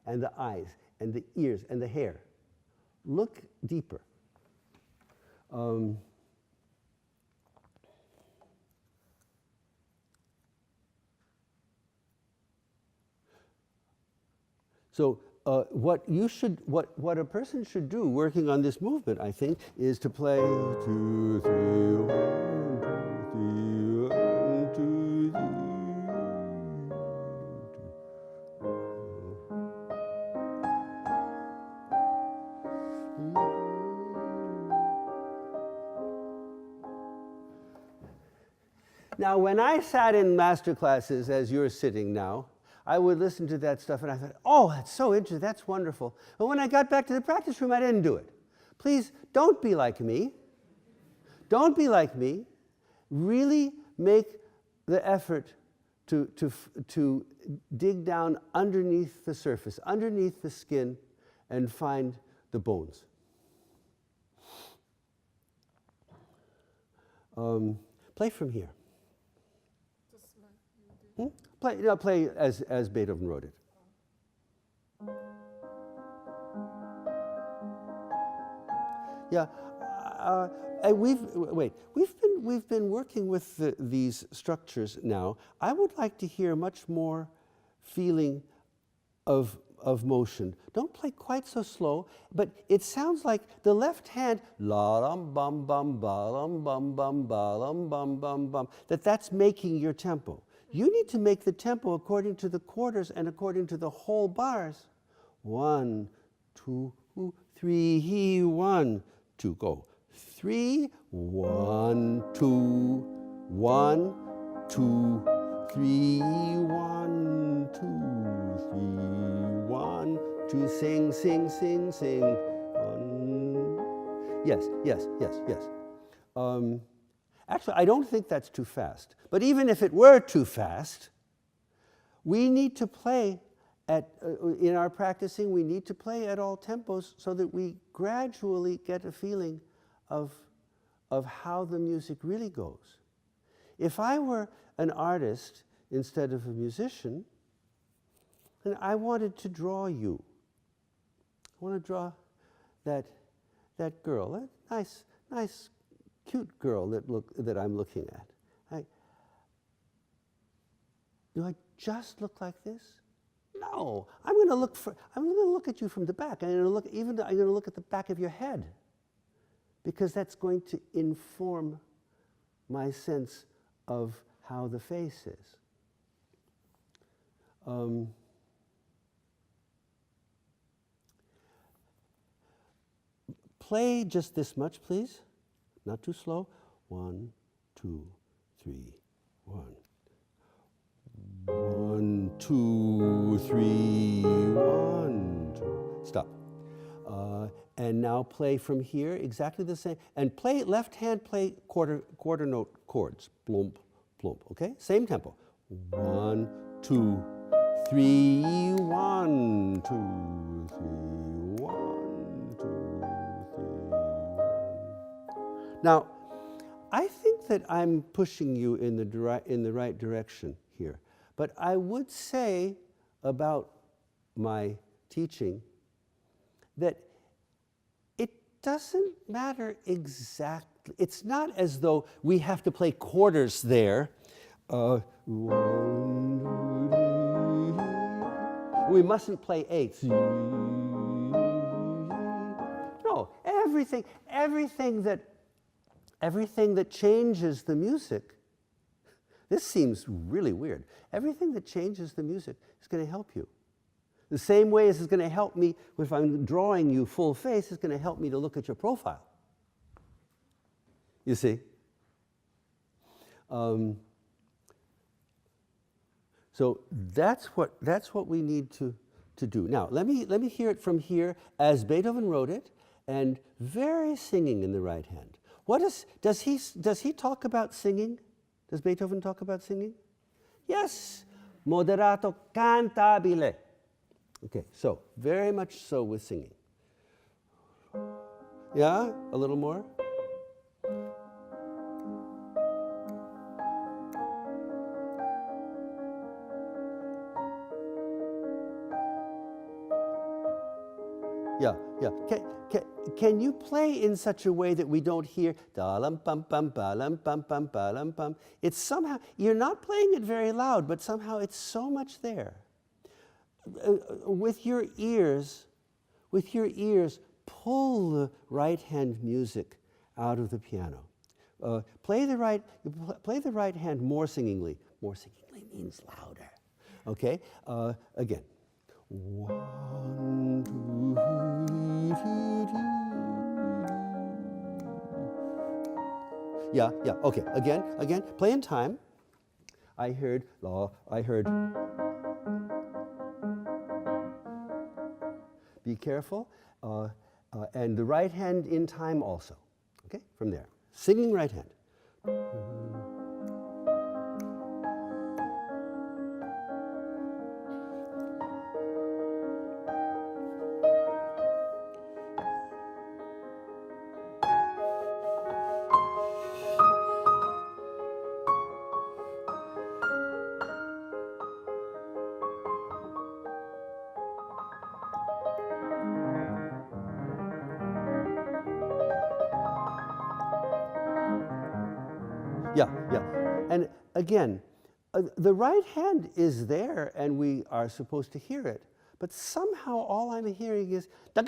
and the eyes and the ears and the hair. Look deeper. So what a person should do working on this movement, I think, is to play 2, 3, 1, 2, 3, 1, 2, 3. Now, when I sat in master classes, as you're sitting now, I would listen to that stuff and I thought, oh, that's so interesting, that's wonderful. But when I got back to the practice room, I didn't do it. Please don't be like me. Don't be like me. Really make the effort to dig down underneath the surface, underneath the skin, and find the bones. Play from here. Play as Beethoven wrote it. Yeah, and we've been working with these structures now. I would like to hear much more feeling of motion. Don't play quite so slow, but it sounds like the left hand la dum bum bum ba dum bum bum ba dum bum bum bum. That's making your tempo. You need to make the tempo according to the quarters and according to the whole bars. 1, 2, 3, 1, 2, go. 3, 1, 2, 1, 2, 3, 1, 2, 3, 1, 2. Sing, sing, sing, sing. 1. Yes, yes, yes, yes. Actually, I don't think that's too fast. But even if it were too fast, we need to play in our practicing, we need to play at all tempos so that we gradually get a feeling of how the music really goes. If I were an artist instead of a musician, and I wanted to draw you, I want to draw that girl, that nice, cute girl that I'm looking at. Do I just look like this? No, I'm going to look at you from the back. I'm going to look at the back of your head, because that's going to inform my sense of how the face is. Play just this much, please. Not too slow. 1, 2, 3, 1. 1, 2, 3, 1, 2. Stop. And now play from here exactly the same. And play left hand, play quarter note chords. Plump, plump. Okay? Same tempo. 1, 2, 3, 1, 2, 3, 1, 2, 3, 1. Now, I think that I'm pushing you in the right direction here. But I would say about my teaching that it doesn't matter exactly. It's not as though we have to play quarters there. We mustn't play eighths. No, everything that changes the music. This seems really weird. Everything that changes the music is going to help you. The same way as it's going to help me if I'm drawing you full face, it's going to help me to look at your profile. You see? So that's what we need to do. Now, let me hear it from here as Beethoven wrote it, and very singing in the right hand. Does he talk about singing? Does Beethoven talk about singing? Yes. Moderato cantabile. Okay, so very much so with singing. Yeah, a little more. Yeah. Can you play in such a way that we don't hear da-lam pam pam ba-lam pam pam ba-lam pam? It's somehow, you're not playing it very loud, but somehow it's so much there. With your ears, pull the right hand music out of the piano. Play the right hand more singingly. More singingly means louder. Okay? Again. 1, 2, 3. Yeah. Okay. Again. Play in time. I heard. Be careful. And the right hand in time also. Okay. From there, singing right hand. Yeah. And again, the right hand is there and we are supposed to hear it, but somehow all I'm hearing is can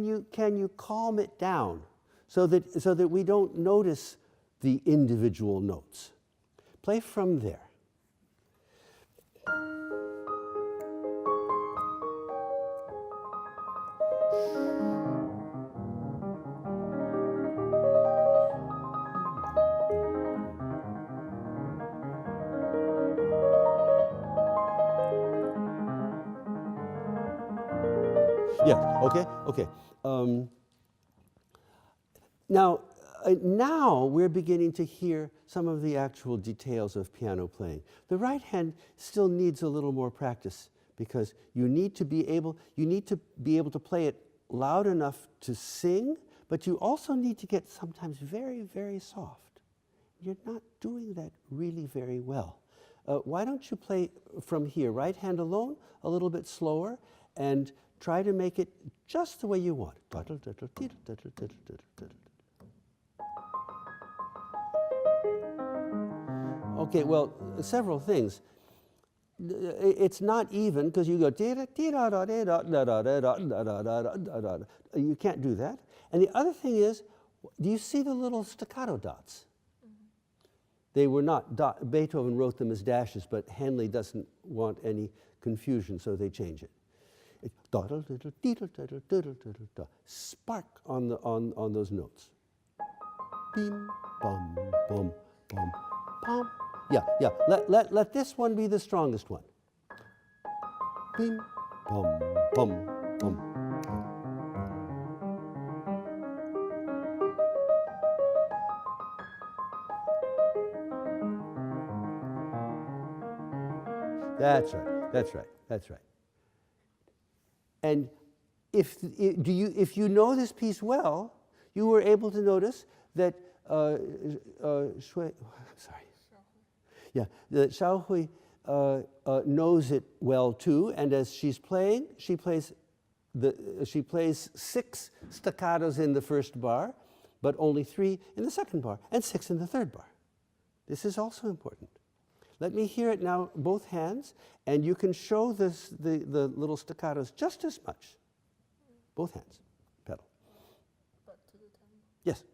you calm it down so that we don't notice the individual notes? Play from there. Yeah, okay. Now we're beginning to hear some of the actual details of piano playing. The right hand still needs a little more practice because you need to be able to play it loud enough to sing, but you also need to get sometimes very, very soft. You're not doing that really very well. Why don't you play from here, right hand alone, a little bit slower, and try to make it just the way you want. Okay, well, several things. It's not even because you go you can't do that. And the other thing is, do you see the little staccato dots? They were not Beethoven wrote them as dashes, but Handley doesn't want any confusion, so they change it. Spark on those notes. Bim, bum, bum, bum, pom. Yeah. Let this one be the strongest one. Bim, bum, bum, bum. That's right, that's right, that's right. And if you know this piece well, you were able to notice that that Xiaohui knows it well too, and as she's playing, she plays 6 staccatos in the first bar, but only 3 in the second bar, and 6 in the third bar. This is also important. Let me hear it now, both hands, and you can show this, the little staccatos just as much. Both hands, pedal. Back to the tempo. Yes.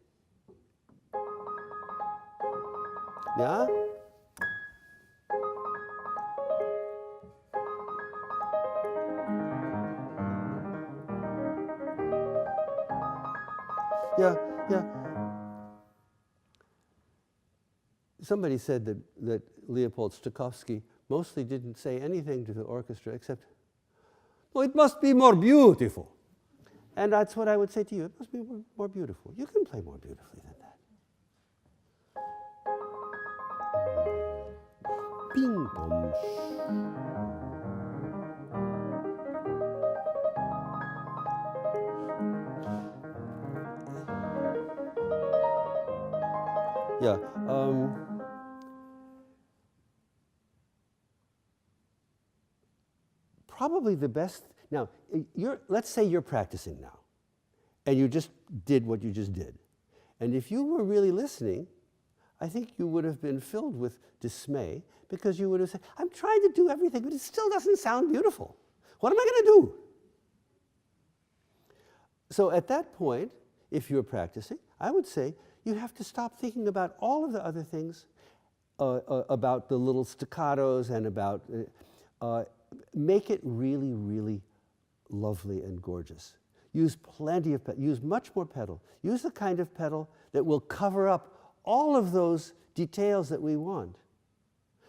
Yeah? Yeah, yeah. Somebody said that Leopold Stokowski mostly didn't say anything to the orchestra except, "Oh, it must be more beautiful." And that's what I would say to you. It must be more beautiful. You can play more beautifully than that. Bing bong. Yeah. Probably the best. Now, let's say you're practicing now, and you just did what you just did. And if you were really listening, I think you would have been filled with dismay because you would have said, "I'm trying to do everything, but it still doesn't sound beautiful. What am I going to do?" So at that point, if you're practicing, I would say you have to stop thinking about all of the other things, about the little staccatos and about, make it really, really lovely and gorgeous. Use plenty of pedal, use much more pedal. Use the kind of pedal that will cover up all of those details that we want.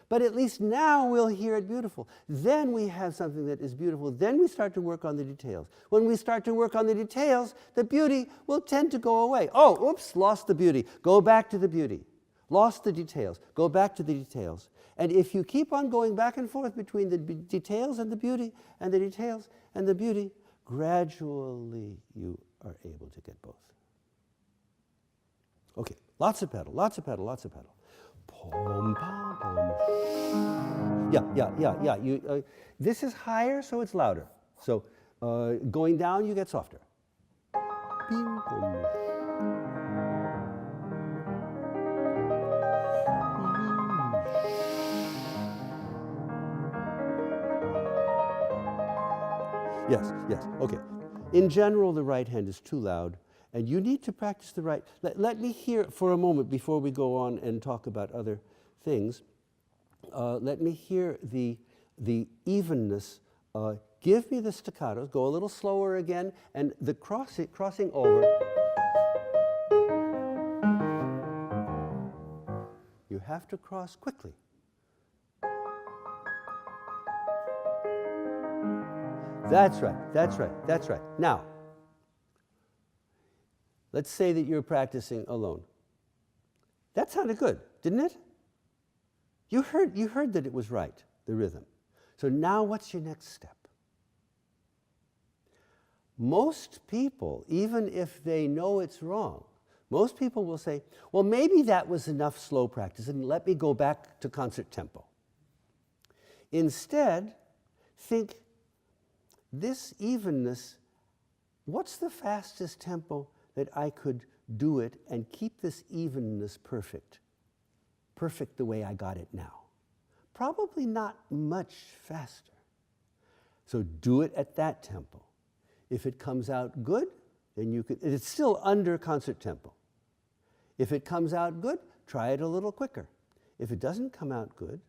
But at least now we'll hear it beautiful. Then we have something that is beautiful. Then we start to work on the details. When we start to work on the details, the beauty will tend to go away. Oh, oops, lost the beauty. Go back to the beauty. Lost the details. Go back to the details. And if you keep on going back and forth between the details and the beauty, and the details and the beauty, gradually you are able to get both. Okay, lots of pedal, lots of pedal, lots of pedal. Pom, pom, pom. Yeah. This is higher, so it's louder. So going down, you get softer. Bing, bom. Yes, okay. In general, the right hand is too loud, and you need to practice the right. Let me hear for a moment before we go on and talk about other things. Let me hear the evenness. Give me the staccatos. Go a little slower again, and the crossing over. You have to cross quickly. That's right. Now, let's say that you're practicing alone. That sounded good, didn't it? You heard that it was right, the rhythm. So now what's your next step? Most people, even if they know it's wrong, most people will say, well, maybe that was enough slow practice and let me go back to concert tempo. Instead, think, this evenness, what's the fastest tempo that I could do it and keep this evenness perfect? Perfect the way I got it now. Probably not much faster. So do it at that tempo. If it comes out good, then you could, it's still under concert tempo. If it comes out good, try it a little quicker. If it doesn't come out good,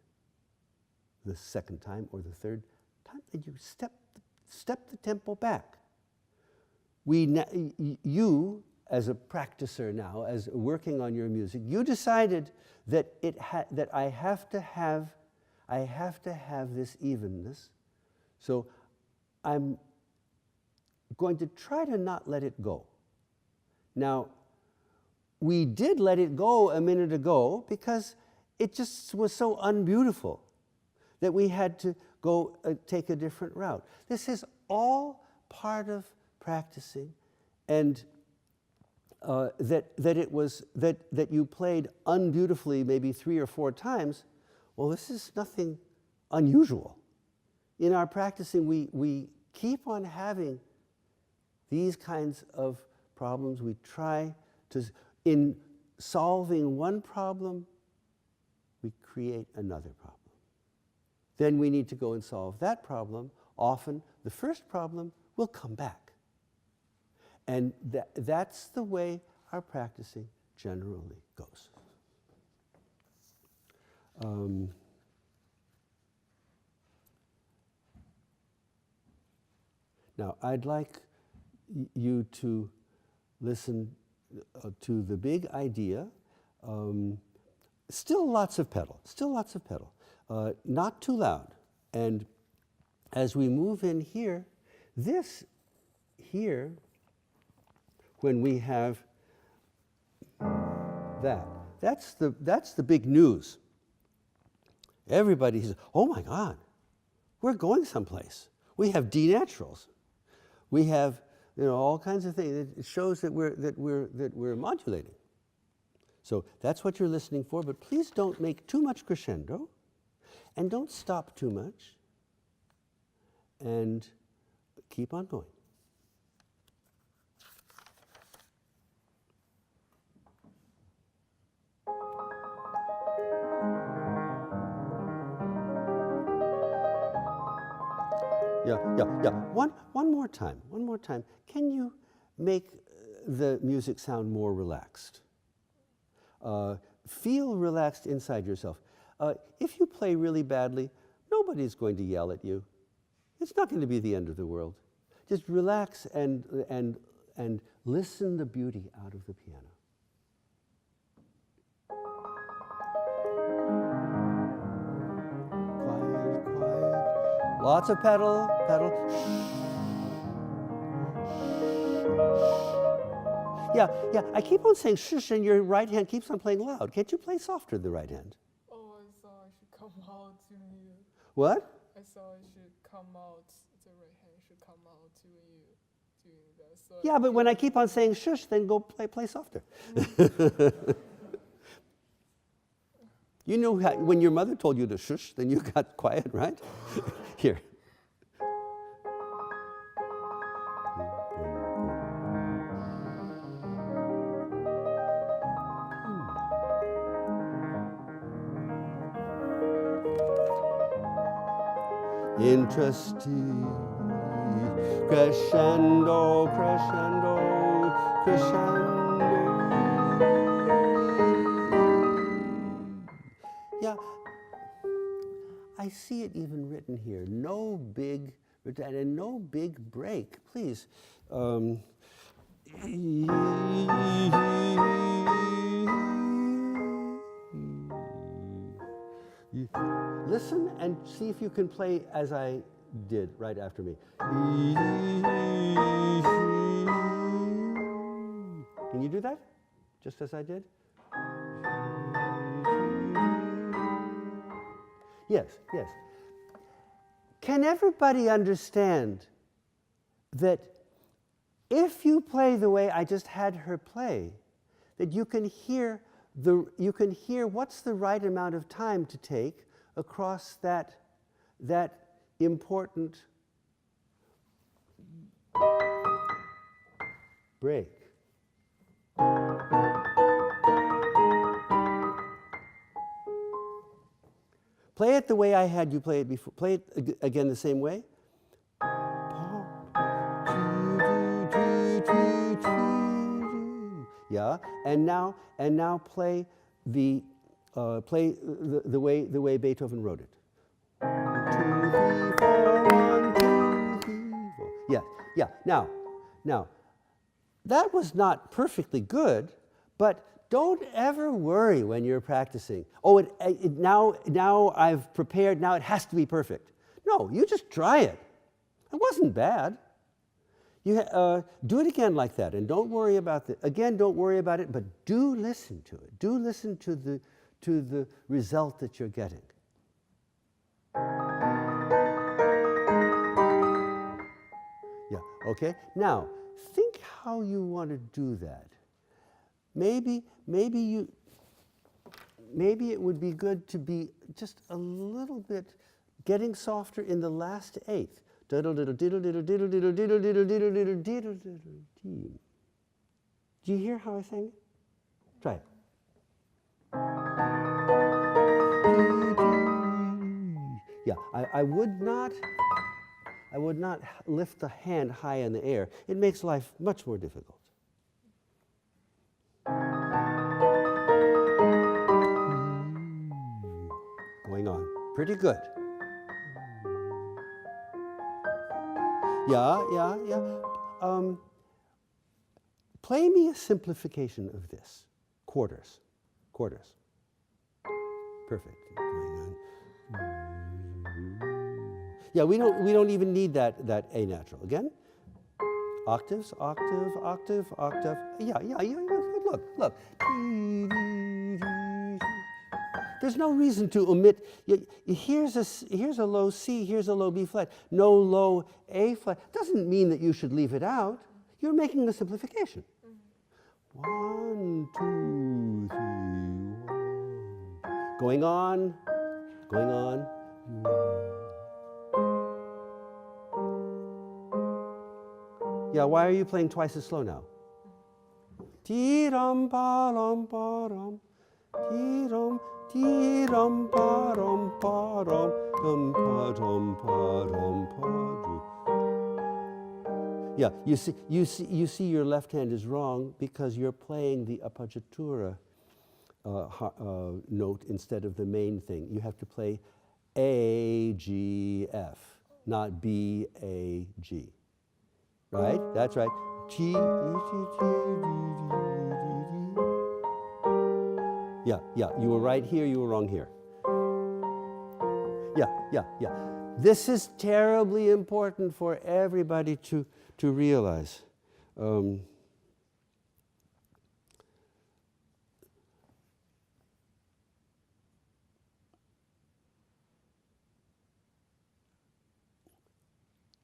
the second time or the third time, then you step the tempo back. You, as a practicer now, as working on your music, you decided that I have to have this evenness. So I'm going to try to not let it go. Now, we did let it go a minute ago because it just was so unbeautiful that we had to go take a different route. This is all part of practicing, and that you played unbeautifully maybe 3 or 4 times. Well, this is nothing unusual. In our practicing, we keep on having these kinds of problems. We try to, in solving one problem, we create another problem. Then we need to go and solve that problem. Often the first problem will come back. And that's the way our practicing generally goes. Now, I'd like you to listen to the big idea. Still lots of pedal, not too loud. And as we move in here, this here, when we have that's the big news. Everybody says, oh my God, we're going someplace. We have D naturals. We have, all kinds of things. It shows that we're modulating. So that's what you're listening for, but please don't make too much crescendo, and don't stop too much, and keep on going. Yeah. One more time. Can you make the music sound more relaxed? Feel relaxed inside yourself. If you play really badly, nobody's going to yell at you. It's not going to be the end of the world. Just relax and listen the beauty out of the piano. Quiet. Lots of pedal. Yeah, I keep on saying shush, and your right hand keeps on playing loud. Can't you play softer, the right hand? Oh, I thought I should come out to you. What? I thought I should come out, the right hand should come out to you doing that. So Yeah, but when I keep on saying shush, then go play softer. You know how, when your mother told you to shush, then you got quiet, right? Here. Interesting, crescendo. Yeah, I see it even written here. No big break, please. Listen and see if you can play as I did right after me. Can you do that? Just as I did? Yes. Can everybody understand that if you play the way I just had her play, that you can hear what's the right amount of time to take across that important break. Play it the way I had you play it before. Play it again the same way. Yeah, and now play the way Beethoven wrote it. 1, 2, 3, 4, 1, 2, 3, 4. Yeah. Now, that was not perfectly good, but don't ever worry when you're practicing. Oh, now I've prepared. Now it has to be perfect. No, you just try it. It wasn't bad. Do it again like that, and don't worry about don't worry about it, but do listen to it. Do listen to the result that you're getting. Yeah, okay? Now, think how you want to do that. Maybe it would be good to be just a little bit getting softer in the last eighth. Do you hear how I sang it? Try it. Yeah, I would not lift the hand high in the air. It makes life much more difficult. Going on. Pretty good. Yeah. Play me a simplification of this. Quarters. Perfect. Going on. Yeah, we don't even need that A natural. Again. Octaves, octave. Yeah. Look. There's no reason to omit. Here's a low C, here's a low B flat. No low A flat. Doesn't mean that you should leave it out. You're making a simplification. 1, 2, 3, 1. Going on. Yeah, why are you playing twice as slow now? Ti-dum, ba-dum, ba-dum, ti-dum, ti-dum, ba-dum, ba-dum, dum, ba-dum, ba-dum, ba-dum. Yeah, you see your left hand is wrong because you're playing the appoggiatura note instead of the main thing. You have to play A, G, F, not B, A, G. Right? That's right. Yeah. You were right here, you were wrong here. Yeah. This is terribly important for everybody to realize.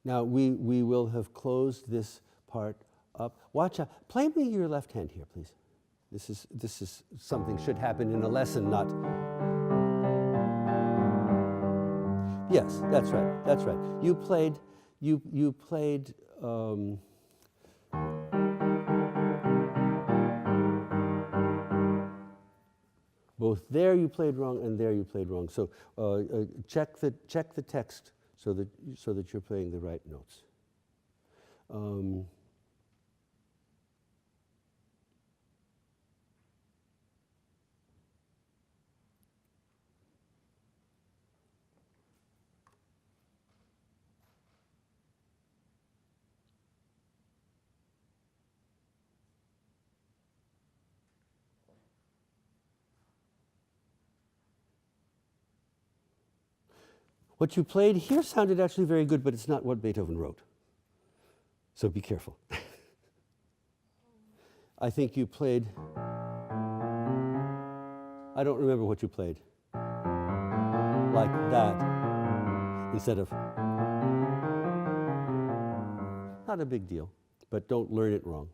Now we will have closed this part up. Watch out. Play me your left hand here, please. This is something should happen in a lesson, not. Yes, that's right. You played. Both there you played wrong and there you played wrong. So check the text so that you're playing the right notes. What you played here sounded actually very good, but it's not what Beethoven wrote. So be careful. I think you played, I don't remember what you played. Like that, instead of, not a big deal, but don't learn it wrong.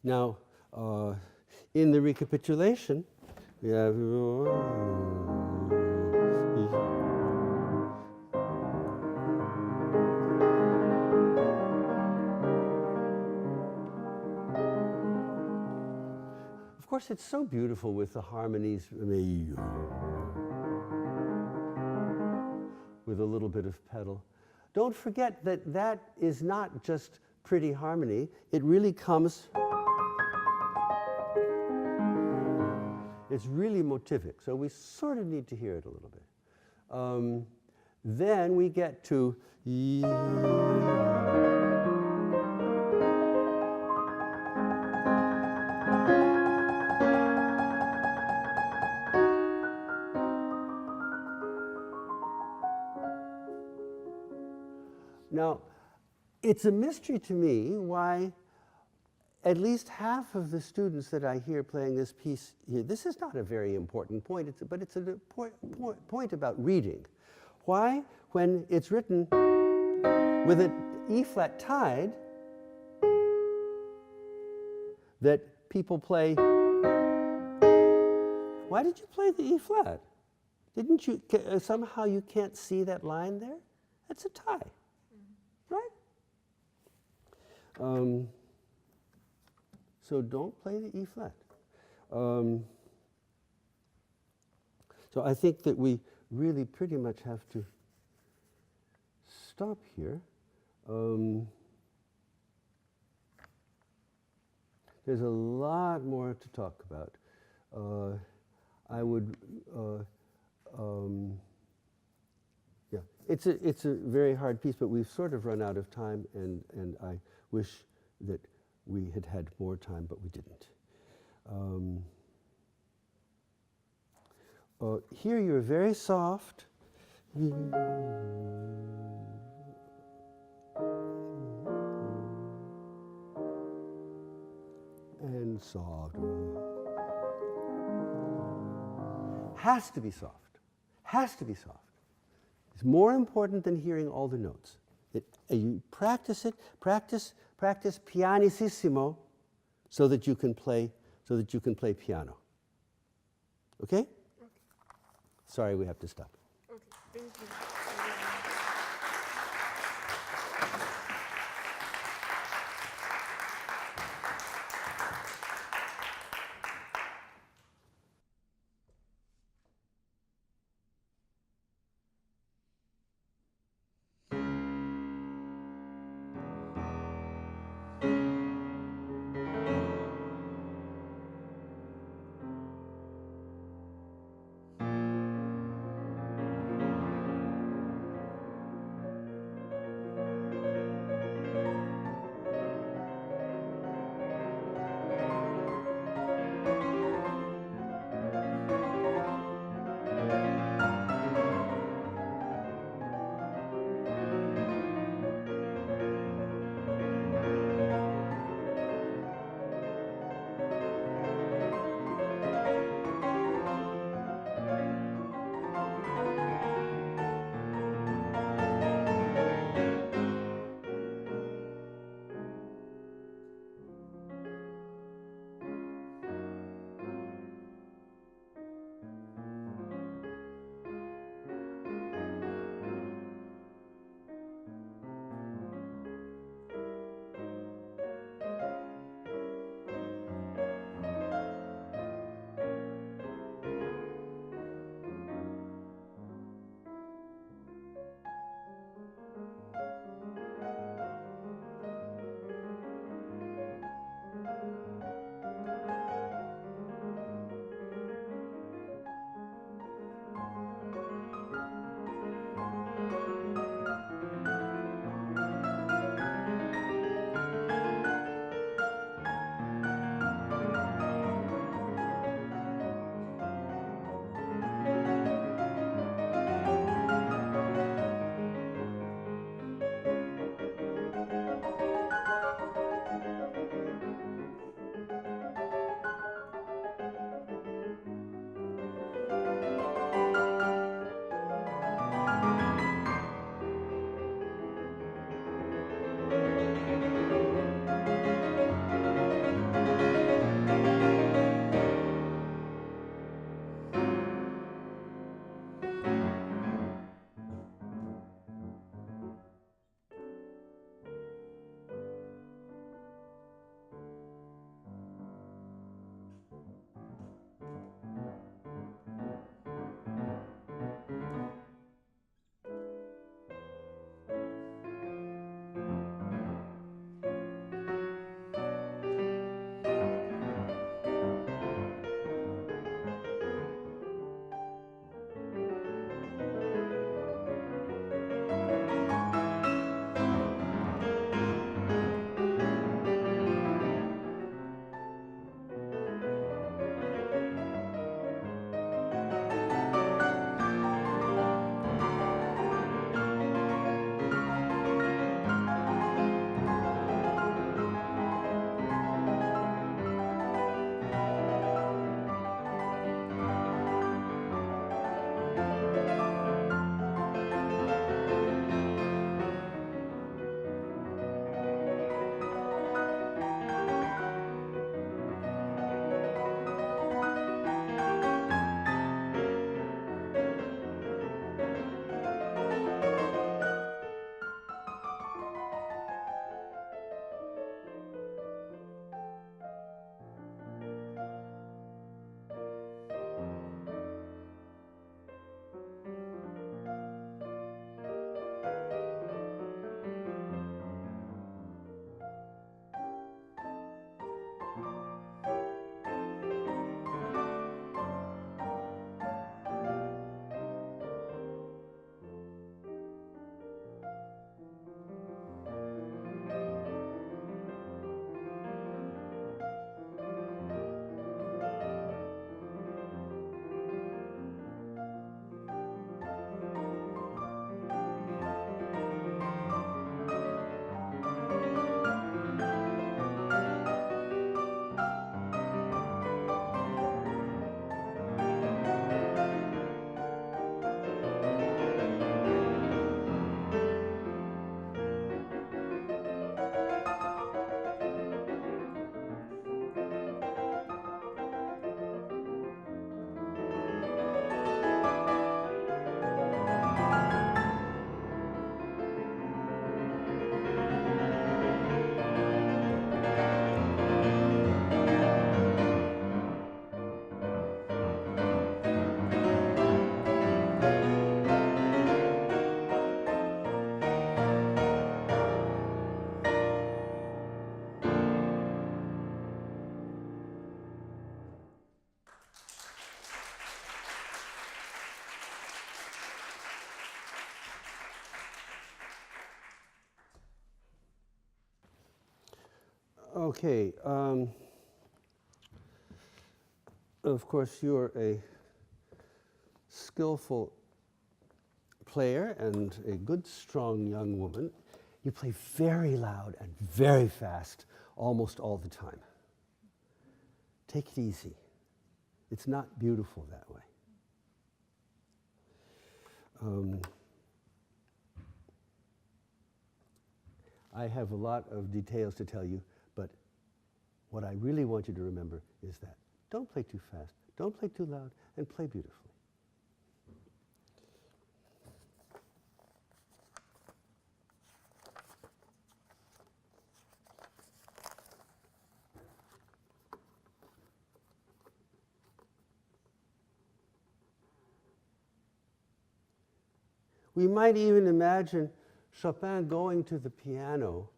Now, in the recapitulation, we have. Of course, it's so beautiful with the harmonies with a little bit of pedal. Don't forget that that is not just pretty harmony. It really comes. It's really motivic, so we sort of need to hear it a little bit. Then we get to Now, it's a mystery to me why at least half of the students that I hear playing this piece here, this is not a very important point, but it's a point about reading. Why, when it's written with an E flat tied, that people play, why did you play the E flat? Didn't you, somehow you can't see that line there? That's a tie, right? So don't play the E flat. So I think that we really pretty much have to stop here. There's a lot more to talk about. I would, yeah, it's a very hard piece, but we've sort of run out of time, and I wish that we had had more time, but we didn't. Here you're very soft. And soft. Has to be soft. Has to be soft. It's more important than hearing all the notes. You practice it, practice pianissimo, so that you can play piano. Okay? Okay. Sorry, we have to stop. Okay. Thank you. Okay. Of course, you're a skillful player and a good, strong young woman. You play very loud and very fast almost all the time. Take it easy. It's not beautiful that way. I have a lot of details to tell you, but what I really want you to remember is that don't play too fast, don't play too loud, and play beautifully. We might even imagine Chopin going to the piano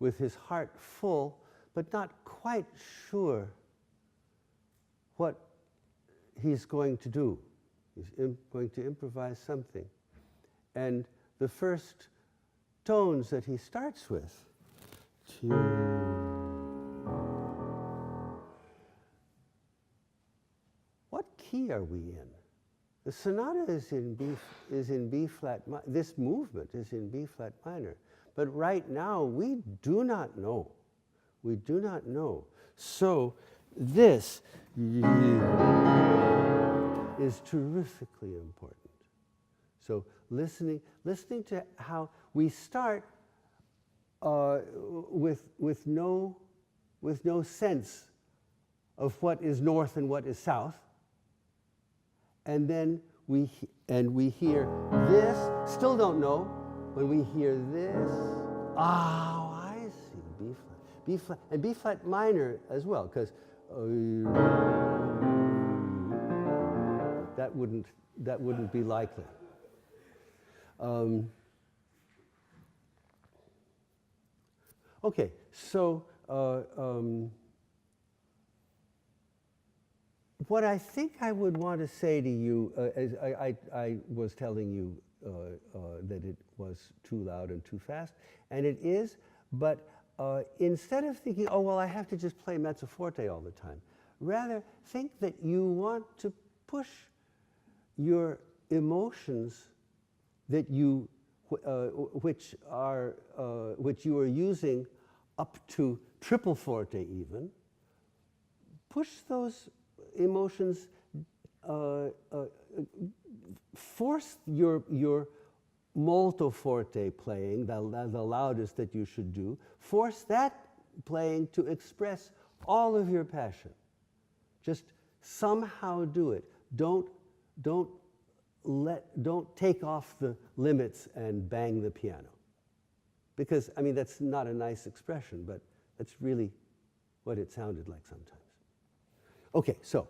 with his heart full, but not quite sure what he's going to do. He's going to improvise something. And the first tones that he starts with, what key are we in? The sonata is in B flat. This movement is in B flat minor, but right now we do not know. We do not know. So this is terrifically important. So listening to how we start with no sense of what is north and what is south. And then we hear this, still don't know. When we hear this, oh, I see, B flat, and B flat minor as well, because that wouldn't be likely. Okay, so what I think I would want to say to you, as I was telling you that it was too loud and too fast, and it is, but instead of thinking, oh, well, I have to just play mezzo forte all the time, rather think that you want to push your emotions that you, which you are using up to triple forte even, push those emotions, force your molto forte playing, the loudest that you should do, force that playing to express all of your passion. Just somehow do it. Don't take off the limits and bang the piano. Because, I mean, that's not a nice expression, but that's really what it sounded like sometimes. Okay, so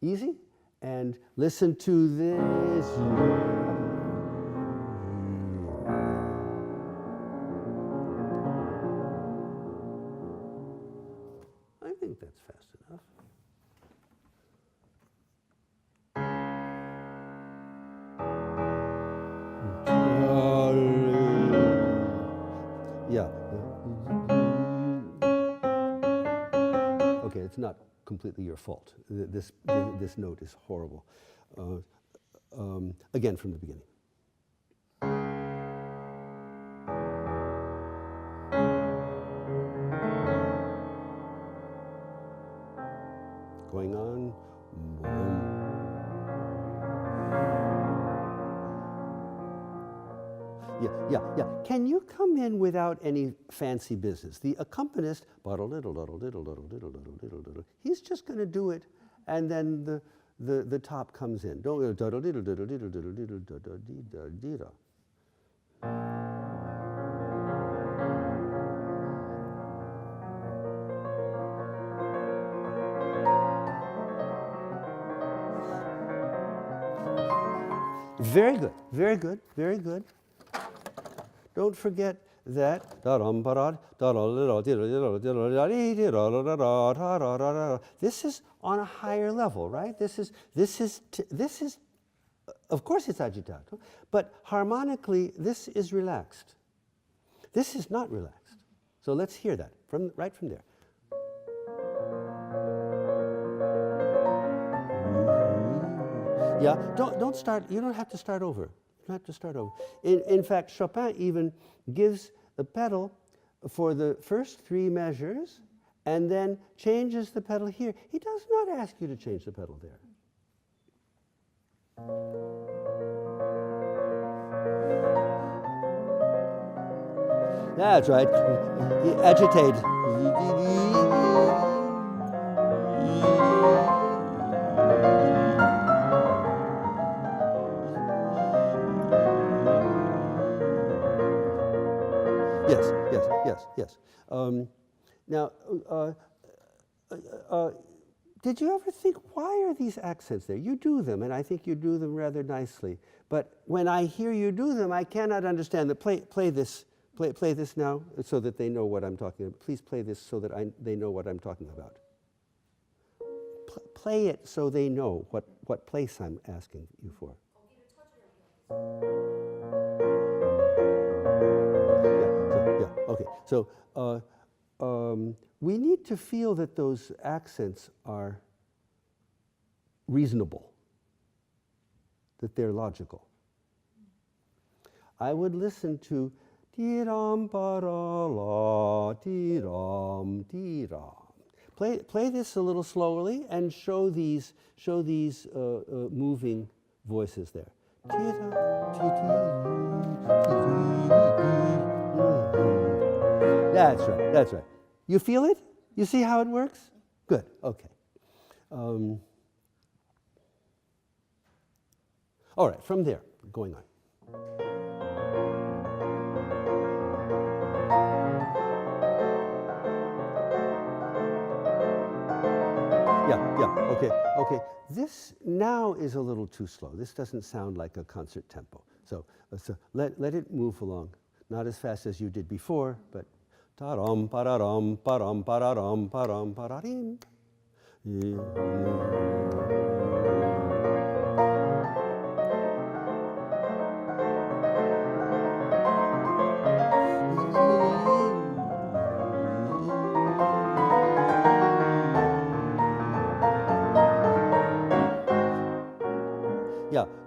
easy, and listen to this. I think that's fast enough. Yeah. Okay, it's not completely your fault. This note is horrible. Again from the beginning. Going on. Yeah. Can you come in without any fancy business? The accompanist, he's just going to do it, and then the top comes in. Don't. Very good, very good, very good. Don't forget that. This is on a higher level, right? This is. Of course, it's agitato, but harmonically, this is relaxed. This is not relaxed. So let's hear that right from there. Yeah, don't start. You don't have to start over. You don't have to start over. In fact, Chopin even gives the pedal for the first 3 measures, and then changes the pedal here. He does not ask you to change the pedal there. That's right. Agitate. Yes. Now, did you ever think, why are these accents there? You do them, and I think you do them rather nicely. But when I hear you do them, I cannot understand them. Play this now, so that they know what I'm talking about. Please play this so that they know what I'm talking about. Play it so they know what place I'm asking you for. Okay, so we need to feel that those accents are reasonable, that they're logical. I would listen to dee-ram ba-ra-la, dee-ram, dee-ram. Play this a little slowly and show these moving voices there. That's right. You feel it? You see how it works? Good, okay. All right, from there, going on. Yeah, okay. This now is a little too slow. This doesn't sound like a concert tempo. So let it move along. Not as fast as you did before, but ta-ram, pa-ra-ram, pa-ram, pa-ra-ram, pa-ram, pa-ra-rim.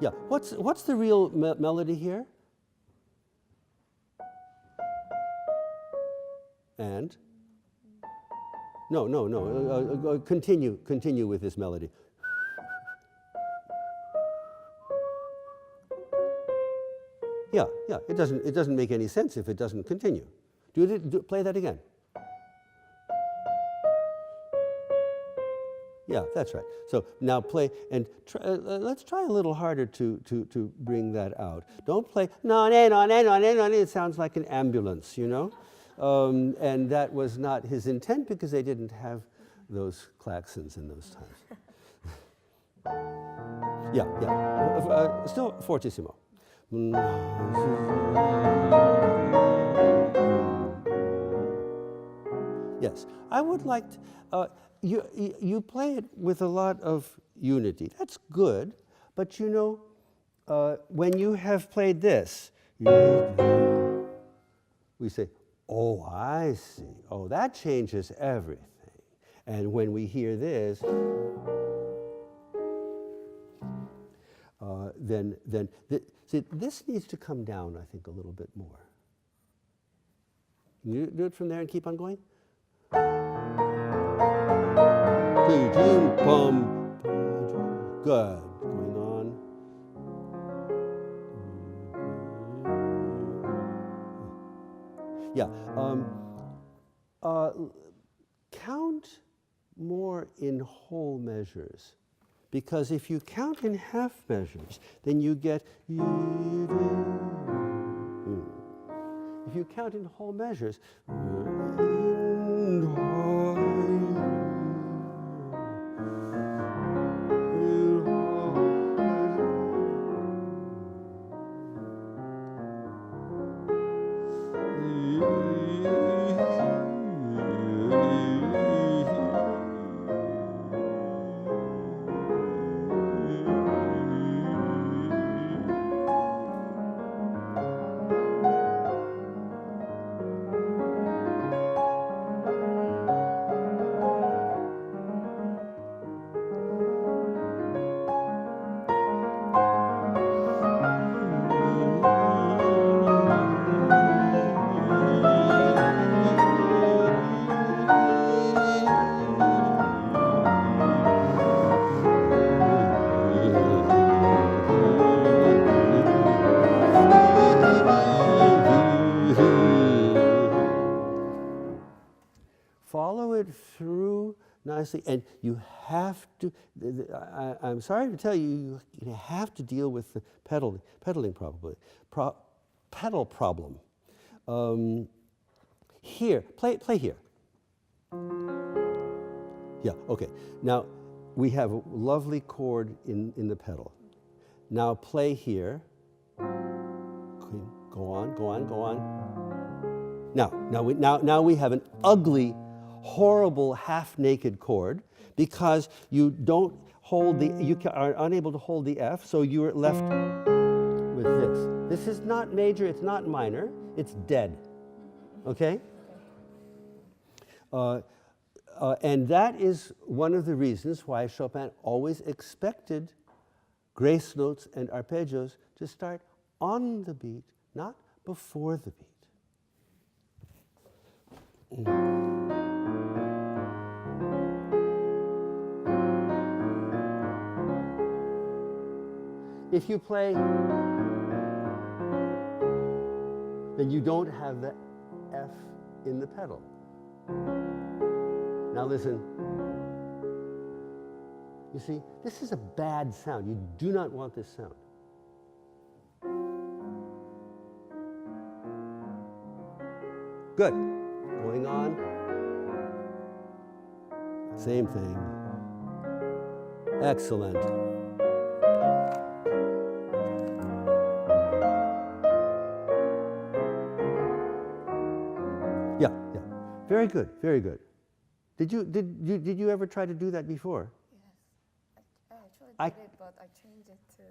Yeah. What's the real melody here? And? No. Continue with this melody. Yeah. It doesn't make any sense if it doesn't continue. Play that again. Yeah, that's right. So now play, and let's try a little harder to bring that out. Don't play, no, it sounds like an ambulance, you know? And that was not his intent because they didn't have those klaxons in those times. Yeah. Still fortissimo. Yes, I would like to, you play it with a lot of unity. That's good, but you know, when you have played this, we say, oh, I see. Oh, that changes everything. And when we hear this, see, this needs to come down, I think, a little bit more. Can you do it from there and keep on going? Good. Going on. Yeah. Count more in whole measures. Because if you count in half measures, then you get. If you count in whole measures, it through nicely, and you have to, I'm sorry to tell you, you have to deal with the pedaling pedal problem. Here, play here. Yeah, okay. Now, we have a lovely chord in the pedal. Now play here. Okay, go on, go on, go on. Now we have an ugly, horrible, half-naked chord because you don't hold you are unable to hold the F, so you're left with this. This is not major, it's not minor, it's dead. Okay? And that is one of the reasons why Chopin always expected grace notes and arpeggios to start on the beat, not before the beat. If you play, then you don't have the F in the pedal. Now listen. You see, this is a bad sound. You do not want this sound. Good. Going on. Same thing. Excellent. Yeah, yeah. Very good, very good. Did you ever try to do that before? Yes, I actually did it, but I changed it to.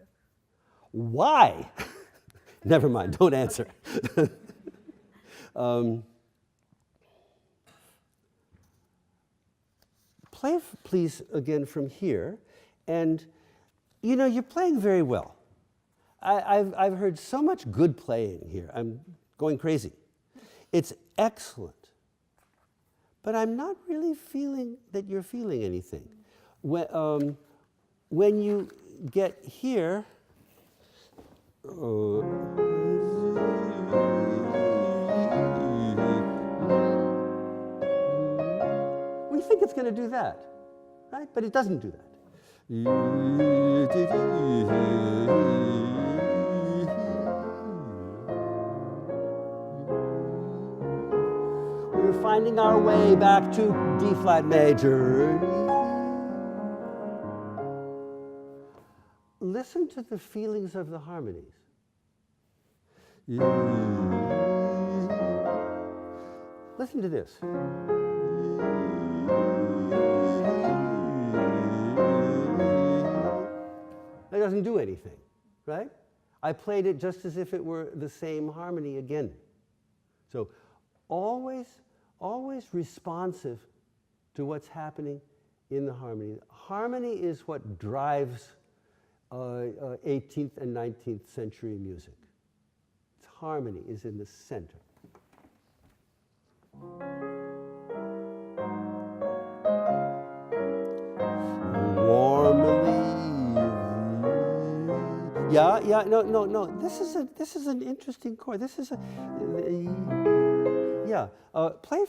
Why? Never mind, don't answer. Play, please, again from here. And, you know, you're playing very well. I've heard so much good playing here. I'm going crazy. It's excellent. But I'm not really feeling that you're feeling anything. When you get here, we think it's going to do that, right? But it doesn't do that. We're finding our way back to D flat major. Listen to the feelings of the harmonies. Listen to this. That doesn't do anything, right? I played it just as if it were the same harmony again. So always responsive to what's happening in the harmony. Harmony is what drives 18th and 19th century music. It's harmony is in the center. Warmly. Yeah, no. This is an interesting chord. This is play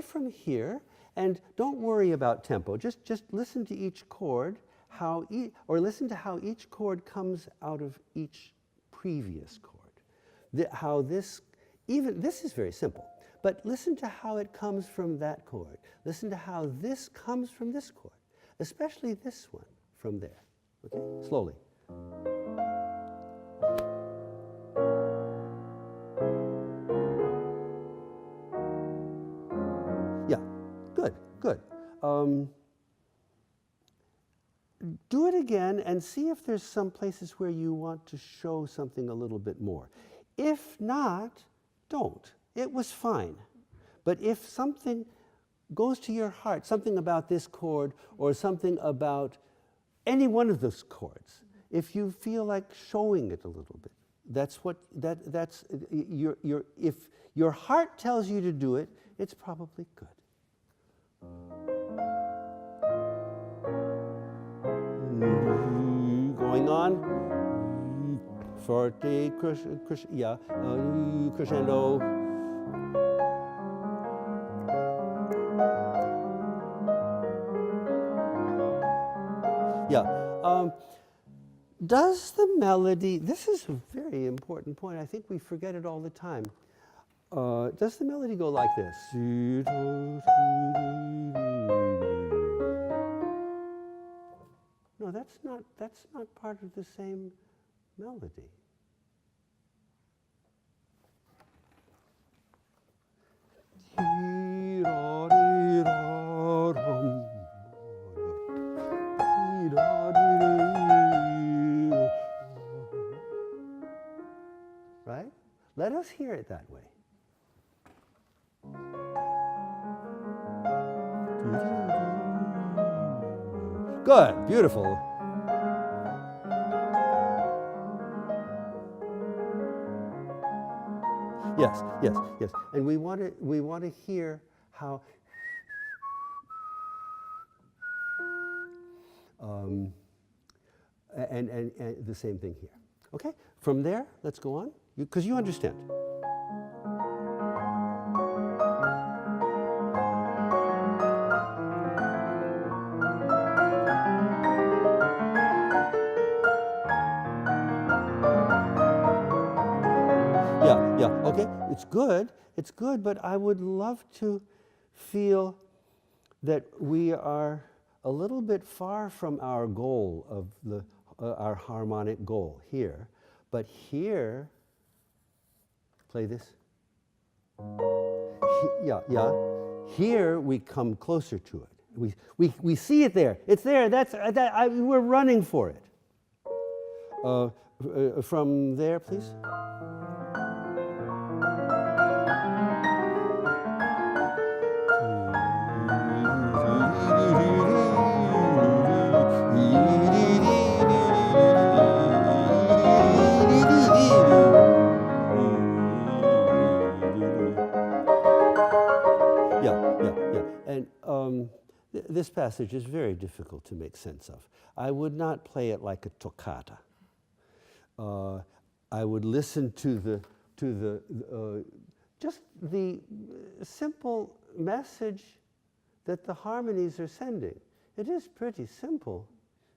from here, and don't worry about tempo. Just listen to each chord, listen to how each chord comes out of each previous chord. This is very simple, but listen to how it comes from that chord. Listen to how this comes from this chord, especially this one from there. Okay, slowly. Yeah, good. Do it again and see if there's some places where you want to show something a little bit more. If not, don't. It was fine. But if something goes to your heart, something about this chord or something about any one of those chords, if you feel like showing it a little bit, if your heart tells you to do it, it's probably good. Going on, forte, crescendo. Does the melody, this is a very important point, I think we forget it all the time. Does the melody go like this? No, that's not part of the same melody. Right? Let us hear it that way. Good, beautiful. Yes, yes, yes. And we want to hear how and the same thing here. Okay? From there, let's go on. Because you understand. Yeah, okay, it's good, but I would love to feel that we are a little bit far from our goal of our harmonic goal here, but here, play this. Here we come closer to it. We see it there. It's there. We're running for it. From there, please. And this passage is very difficult to make sense of. I would not play it like a toccata. I would listen to just the simple message that the harmonies are sending. It is pretty simple.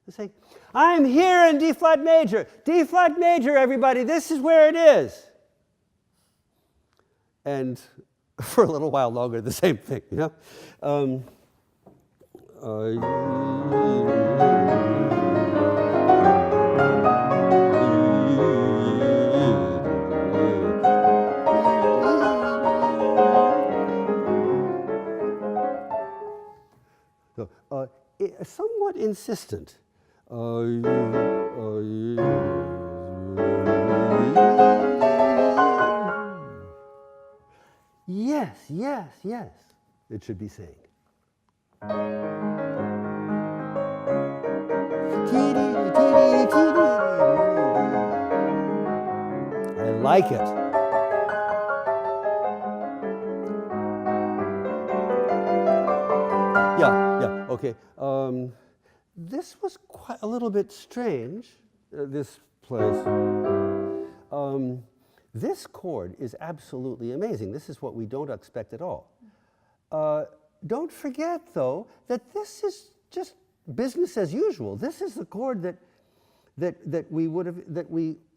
It's like, I'm here in D flat major. D flat major, everybody, this is where it is. And for a little while longer, the same thing, you know? Somewhat insistent. Yes, yes, yes, it should be saying. I like it. Yeah, okay. This was quite a little bit strange, this place. This chord is absolutely amazing. This is what we don't expect at all. Don't forget, though, that this is just business as usual. This is the chord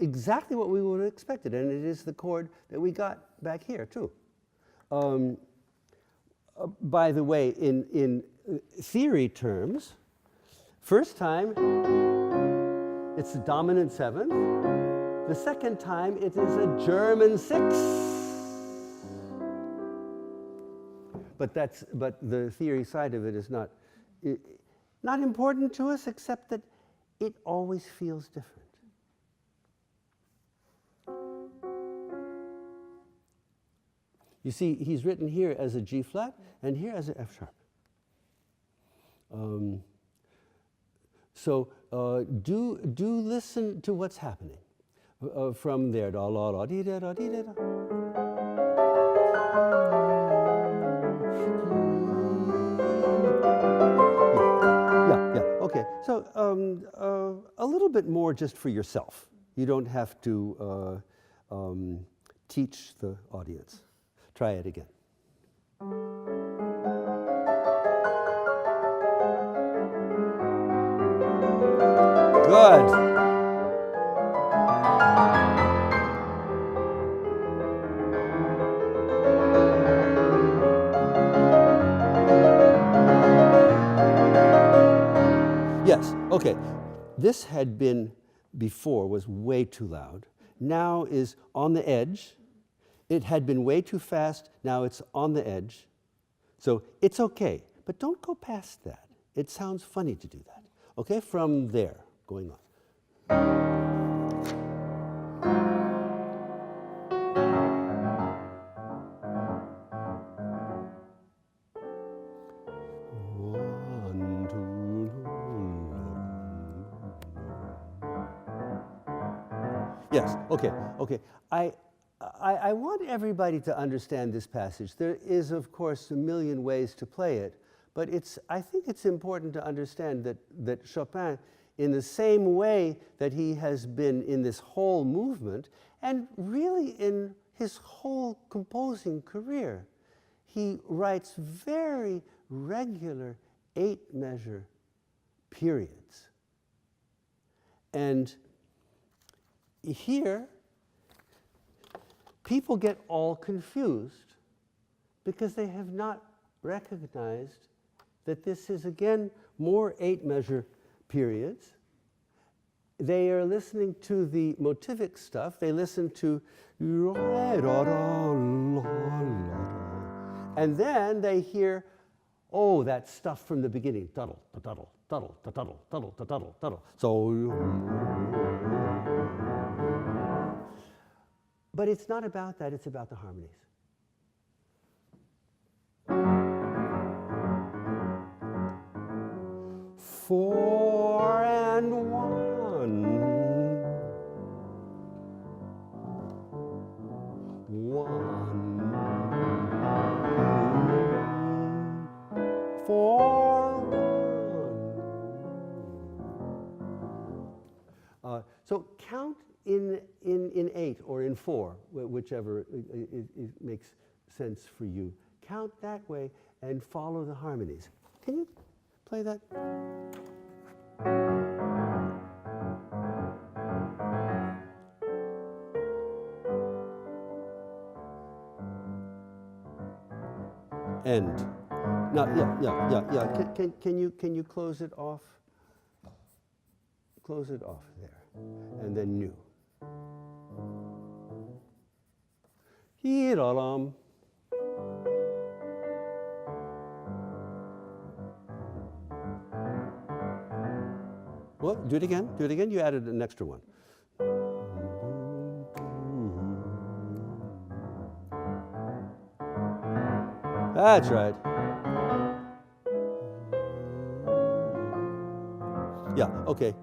exactly what we would have expected, and it is the chord that we got back here too. By the way, in theory terms, first time it's the dominant seventh. The second time it is a German sixth. But the theory side of it is not important to us, except that it always feels different. You see, he's written here as a G flat and here as an F sharp. So do listen to what's happening from there. Da la la dee da da dee da da. Yeah. Okay. So a little bit more just for yourself. You don't have to teach the audience. Try it again. Good. Yes, okay. This had been before, was way too loud. Now is on the edge. It had been way too fast. Now it's on the edge. So it's okay, but don't go past that. It sounds funny to do that. Okay, from there, going on. One, two, yes, okay, okay. I want everybody to understand this passage. There is, of course, a million ways to play it, but I think it's important to understand that Chopin, in the same way that he has been in this whole movement, and really in his whole composing career, he writes very regular 8-measure periods. And here, people get all confused because they have not recognized that this is, again, more 8-measure periods. They are listening to the motivic stuff. They listen to, and then they hear, oh, that stuff from the beginning, tuddle, tuddle, tuddle, tuddle, tuddle, tuddle, tuddle. So, but it's not about that, it's about the harmonies. 4 and 1. 1, 4, 1. So count in 8 or in 4, whichever it makes sense for you. Count that way and follow the harmonies. Can you play that? End. Now, yeah. Can you close it off? Close it off there, and then new. Hee-da-dum. What? Do it again. Do it again. You added an extra one. That's right. Yeah, okay.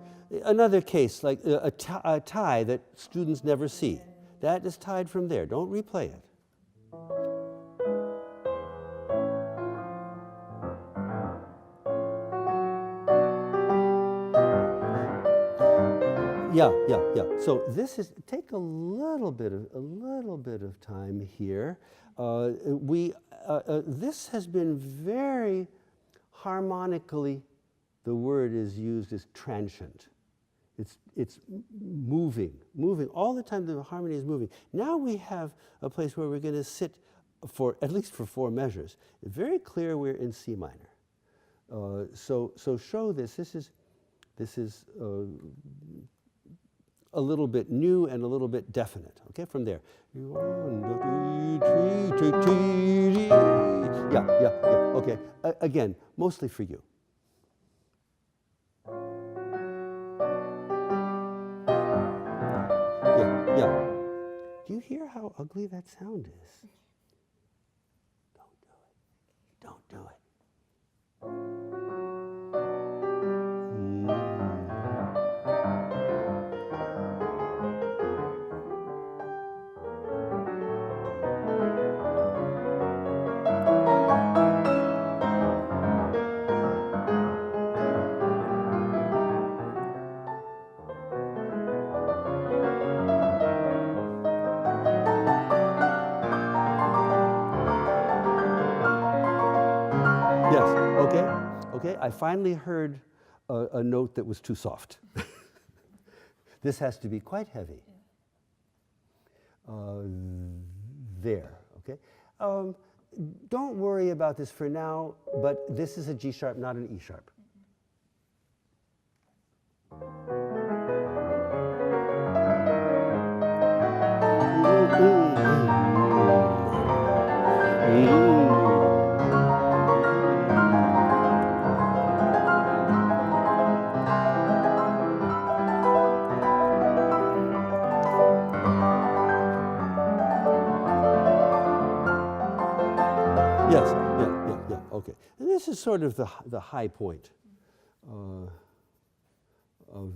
Another case, like a tie that students never see. That is tied from there. Don't replay it. Yeah. So this is, take a little bit of time here. This has been very harmonically, the word is used as transient. It's moving. All the time the harmony is moving. Now we have a place where we're going to sit for, at least for 4 measures. It's very clear we're in C minor. So show this. This is a little bit new and a little bit definite. Okay, from there. Yeah. Okay, again, mostly for you. Yeah. Do you hear how ugly that sound is? Don't do it. Yes, okay. I finally heard a note that was too soft. This has to be quite heavy. There, okay? Don't worry about this for now, but this is a G sharp, not an E sharp. Yes, yeah, okay. And this is sort of the high point of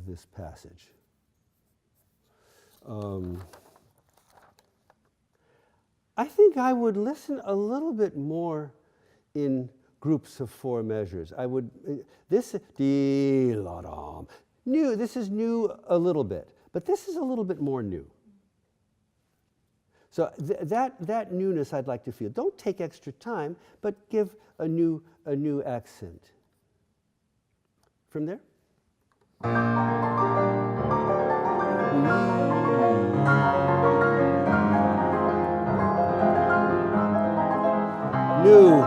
this passage. I think I would listen a little bit more in groups of 4 measures. I would, this, dee-la-dum, new, this is new a little bit, but this is a little bit more new. So that newness I'd like to feel. Don't take extra time, but give a new accent. From there? New.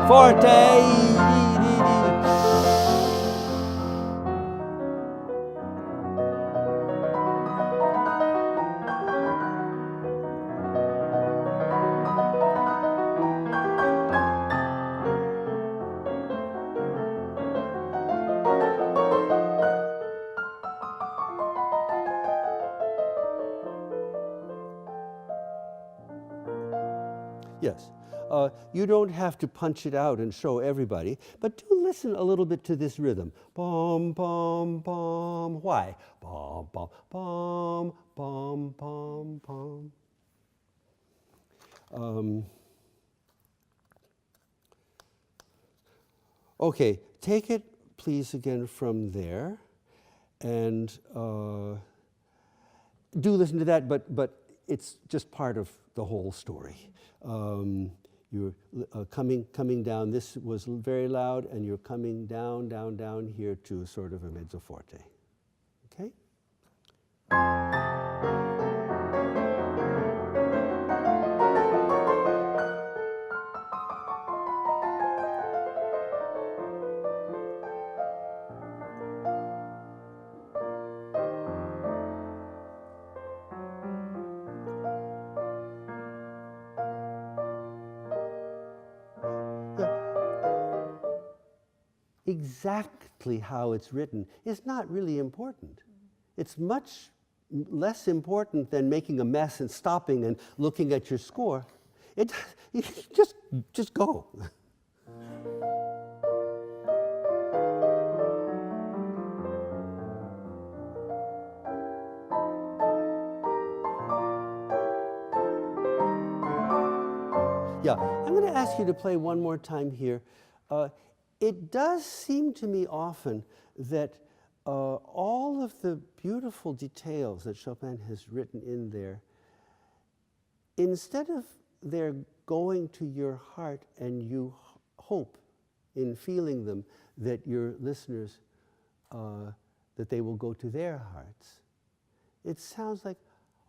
Forte. Yes. You don't have to punch it out and show everybody, but do listen a little bit to this rhythm. Bum, bum, bum. Why? Bum, bum, bum, bum, bum, bum. Okay, take it, please, again from there, and do listen to that, but it's just part of the whole story. You're coming down, this was very loud, and you're coming down, down, down here to sort of a mezzo forte. Okay? Exactly how it's written is not really important. It's much less important than making a mess and stopping and looking at your score. Just go. Yeah, I'm going to ask you to play one more time here. It does seem to me often that all of the beautiful details that Chopin has written in there, instead of their going to your heart and you hope in feeling them that your listeners, that they will go to their hearts, it sounds like,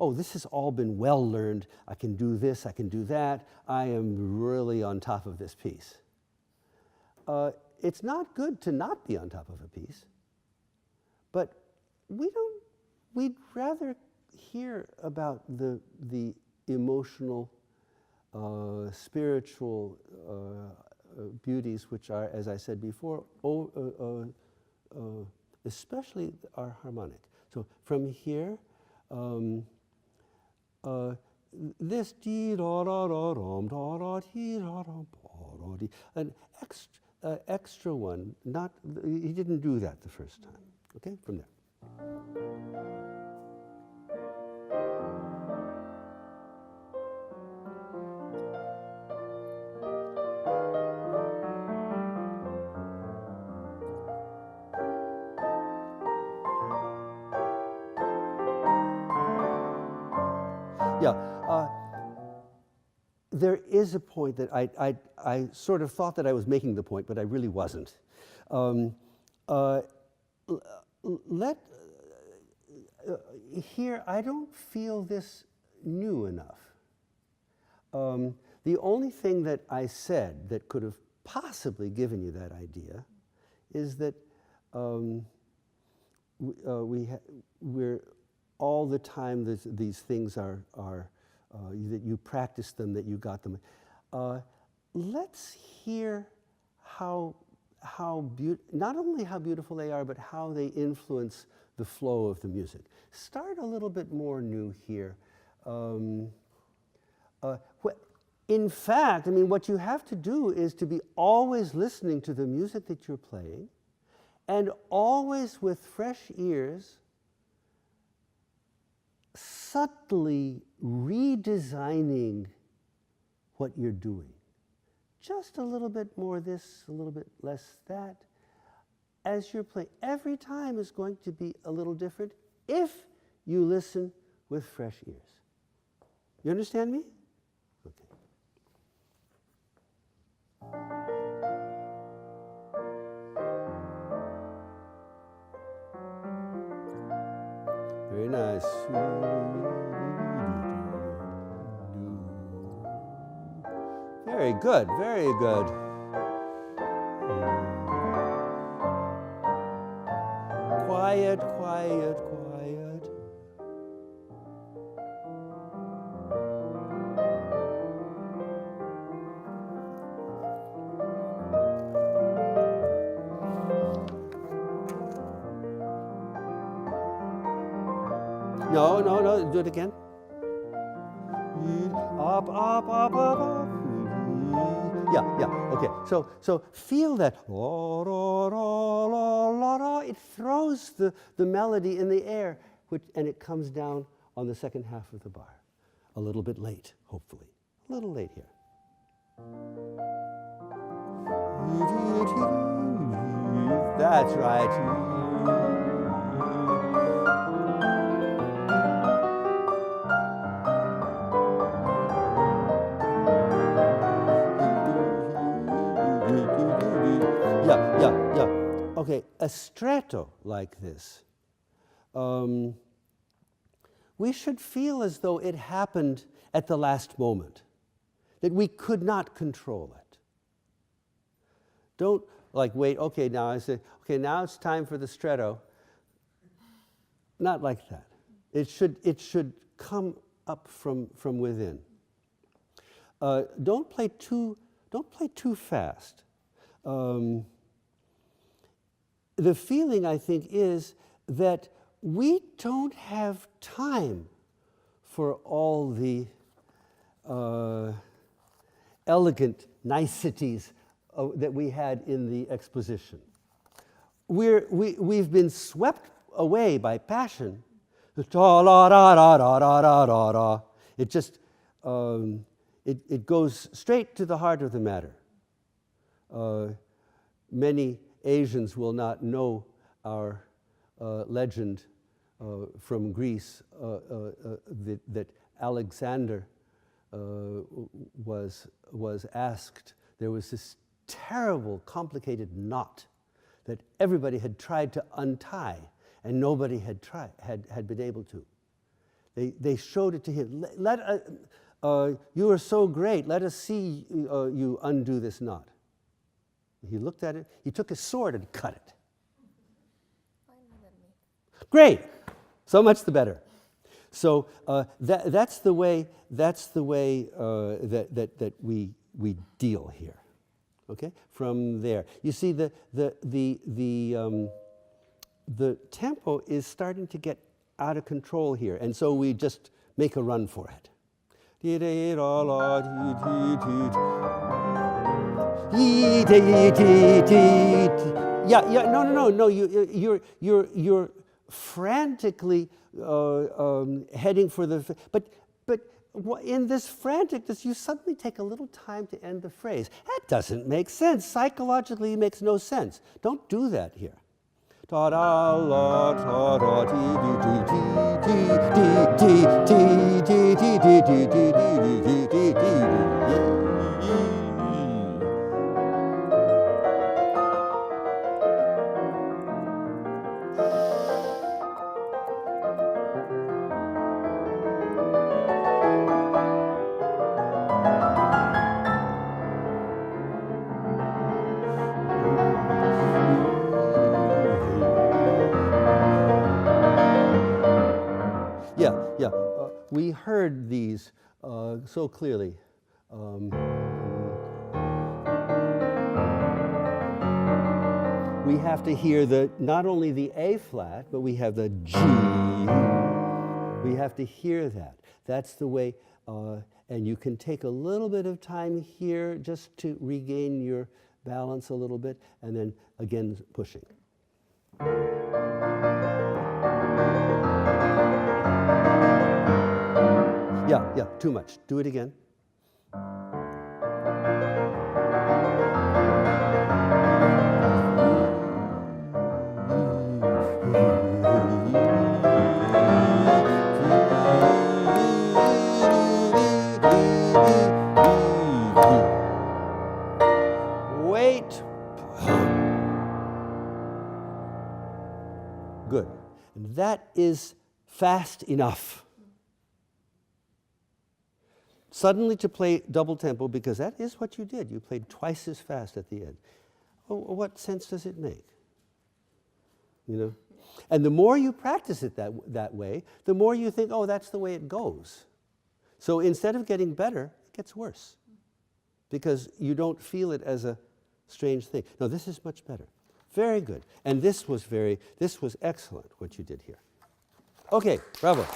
oh, this has all been well learned. I can do this, I can do that. I am really on top of this piece. It's not good to not be on top of a piece, but we'd rather hear about the emotional, spiritual beauties, which are, as I said before, especially our harmonic. So from here, this dee da da da dum da da dee da da da dee, an extra one. Not he didn't do that the first time. Okay, from there. Yeah, there is a point that I sort of thought that I was making the point, but I really wasn't. Here, I don't feel this new enough. The only thing that I said that could have possibly given you that idea is that we're all the time, these things are that you practice them, that you got them. Let's hear not only how beautiful they are, but how they influence the flow of the music. Start a little bit more new here. In fact, I mean, what you have to do is to be always listening to the music that you're playing, and always with fresh ears, subtly redesigning what you're doing. Just a little bit more this, a little bit less that. As you're playing, every time is going to be a little different if you listen with fresh ears. You understand me? Okay. Very nice. Very good, very good. Quiet, quiet, quiet. No, no, no, do it again. Up, up, up, up, up. Yeah, yeah, okay. So feel that. It throws the melody in the air, and it comes down on the second half of the bar. A little bit late, hopefully. A little late here. That's right. Yeah. Okay, a stretto like this, we should feel as though it happened at the last moment, that we could not control it. Don't like wait, okay, now I say, okay, now it's time for the stretto. Not like that. It should come up from within. Don't play too fast. The feeling, I think, is that we don't have time for all the elegant niceties that we had in the exposition. We've been swept away by passion. It just it goes straight to the heart of the matter. Many Asians will not know our legend from Greece that Alexander was asked. There was this terrible, complicated knot that everybody had tried to untie, and nobody had been able to. They showed it to him. You are so great. Let us see you undo this knot. He looked at it. He took his sword and cut it. Great. So much the better. So that's the way that we deal here. Okay. From there, you see the tempo is starting to get out of control here, and so we just make a run for it. No. You're frantically heading for the. But in this franticness, you suddenly take a little time to end the phrase. That doesn't make sense. Psychologically, it makes no sense. Don't do that here. Yeah. We heard these so clearly. We have to hear not only the A flat, but we have the G. We have to hear that. That's the way, and you can take a little bit of time here just to regain your balance a little bit, and then again pushing. Yeah, too much. Do it again. Wait. Good. And that is fast enough. Suddenly to play double tempo, because that is what you did. You played twice as fast at the end. Oh, what sense does it make? You know? And the more you practice it that way, the more you think, oh, that's the way it goes. So instead of getting better, it gets worse. Because you don't feel it as a strange thing. No, this is much better. Very good. And this was excellent, what you did here. Okay, bravo.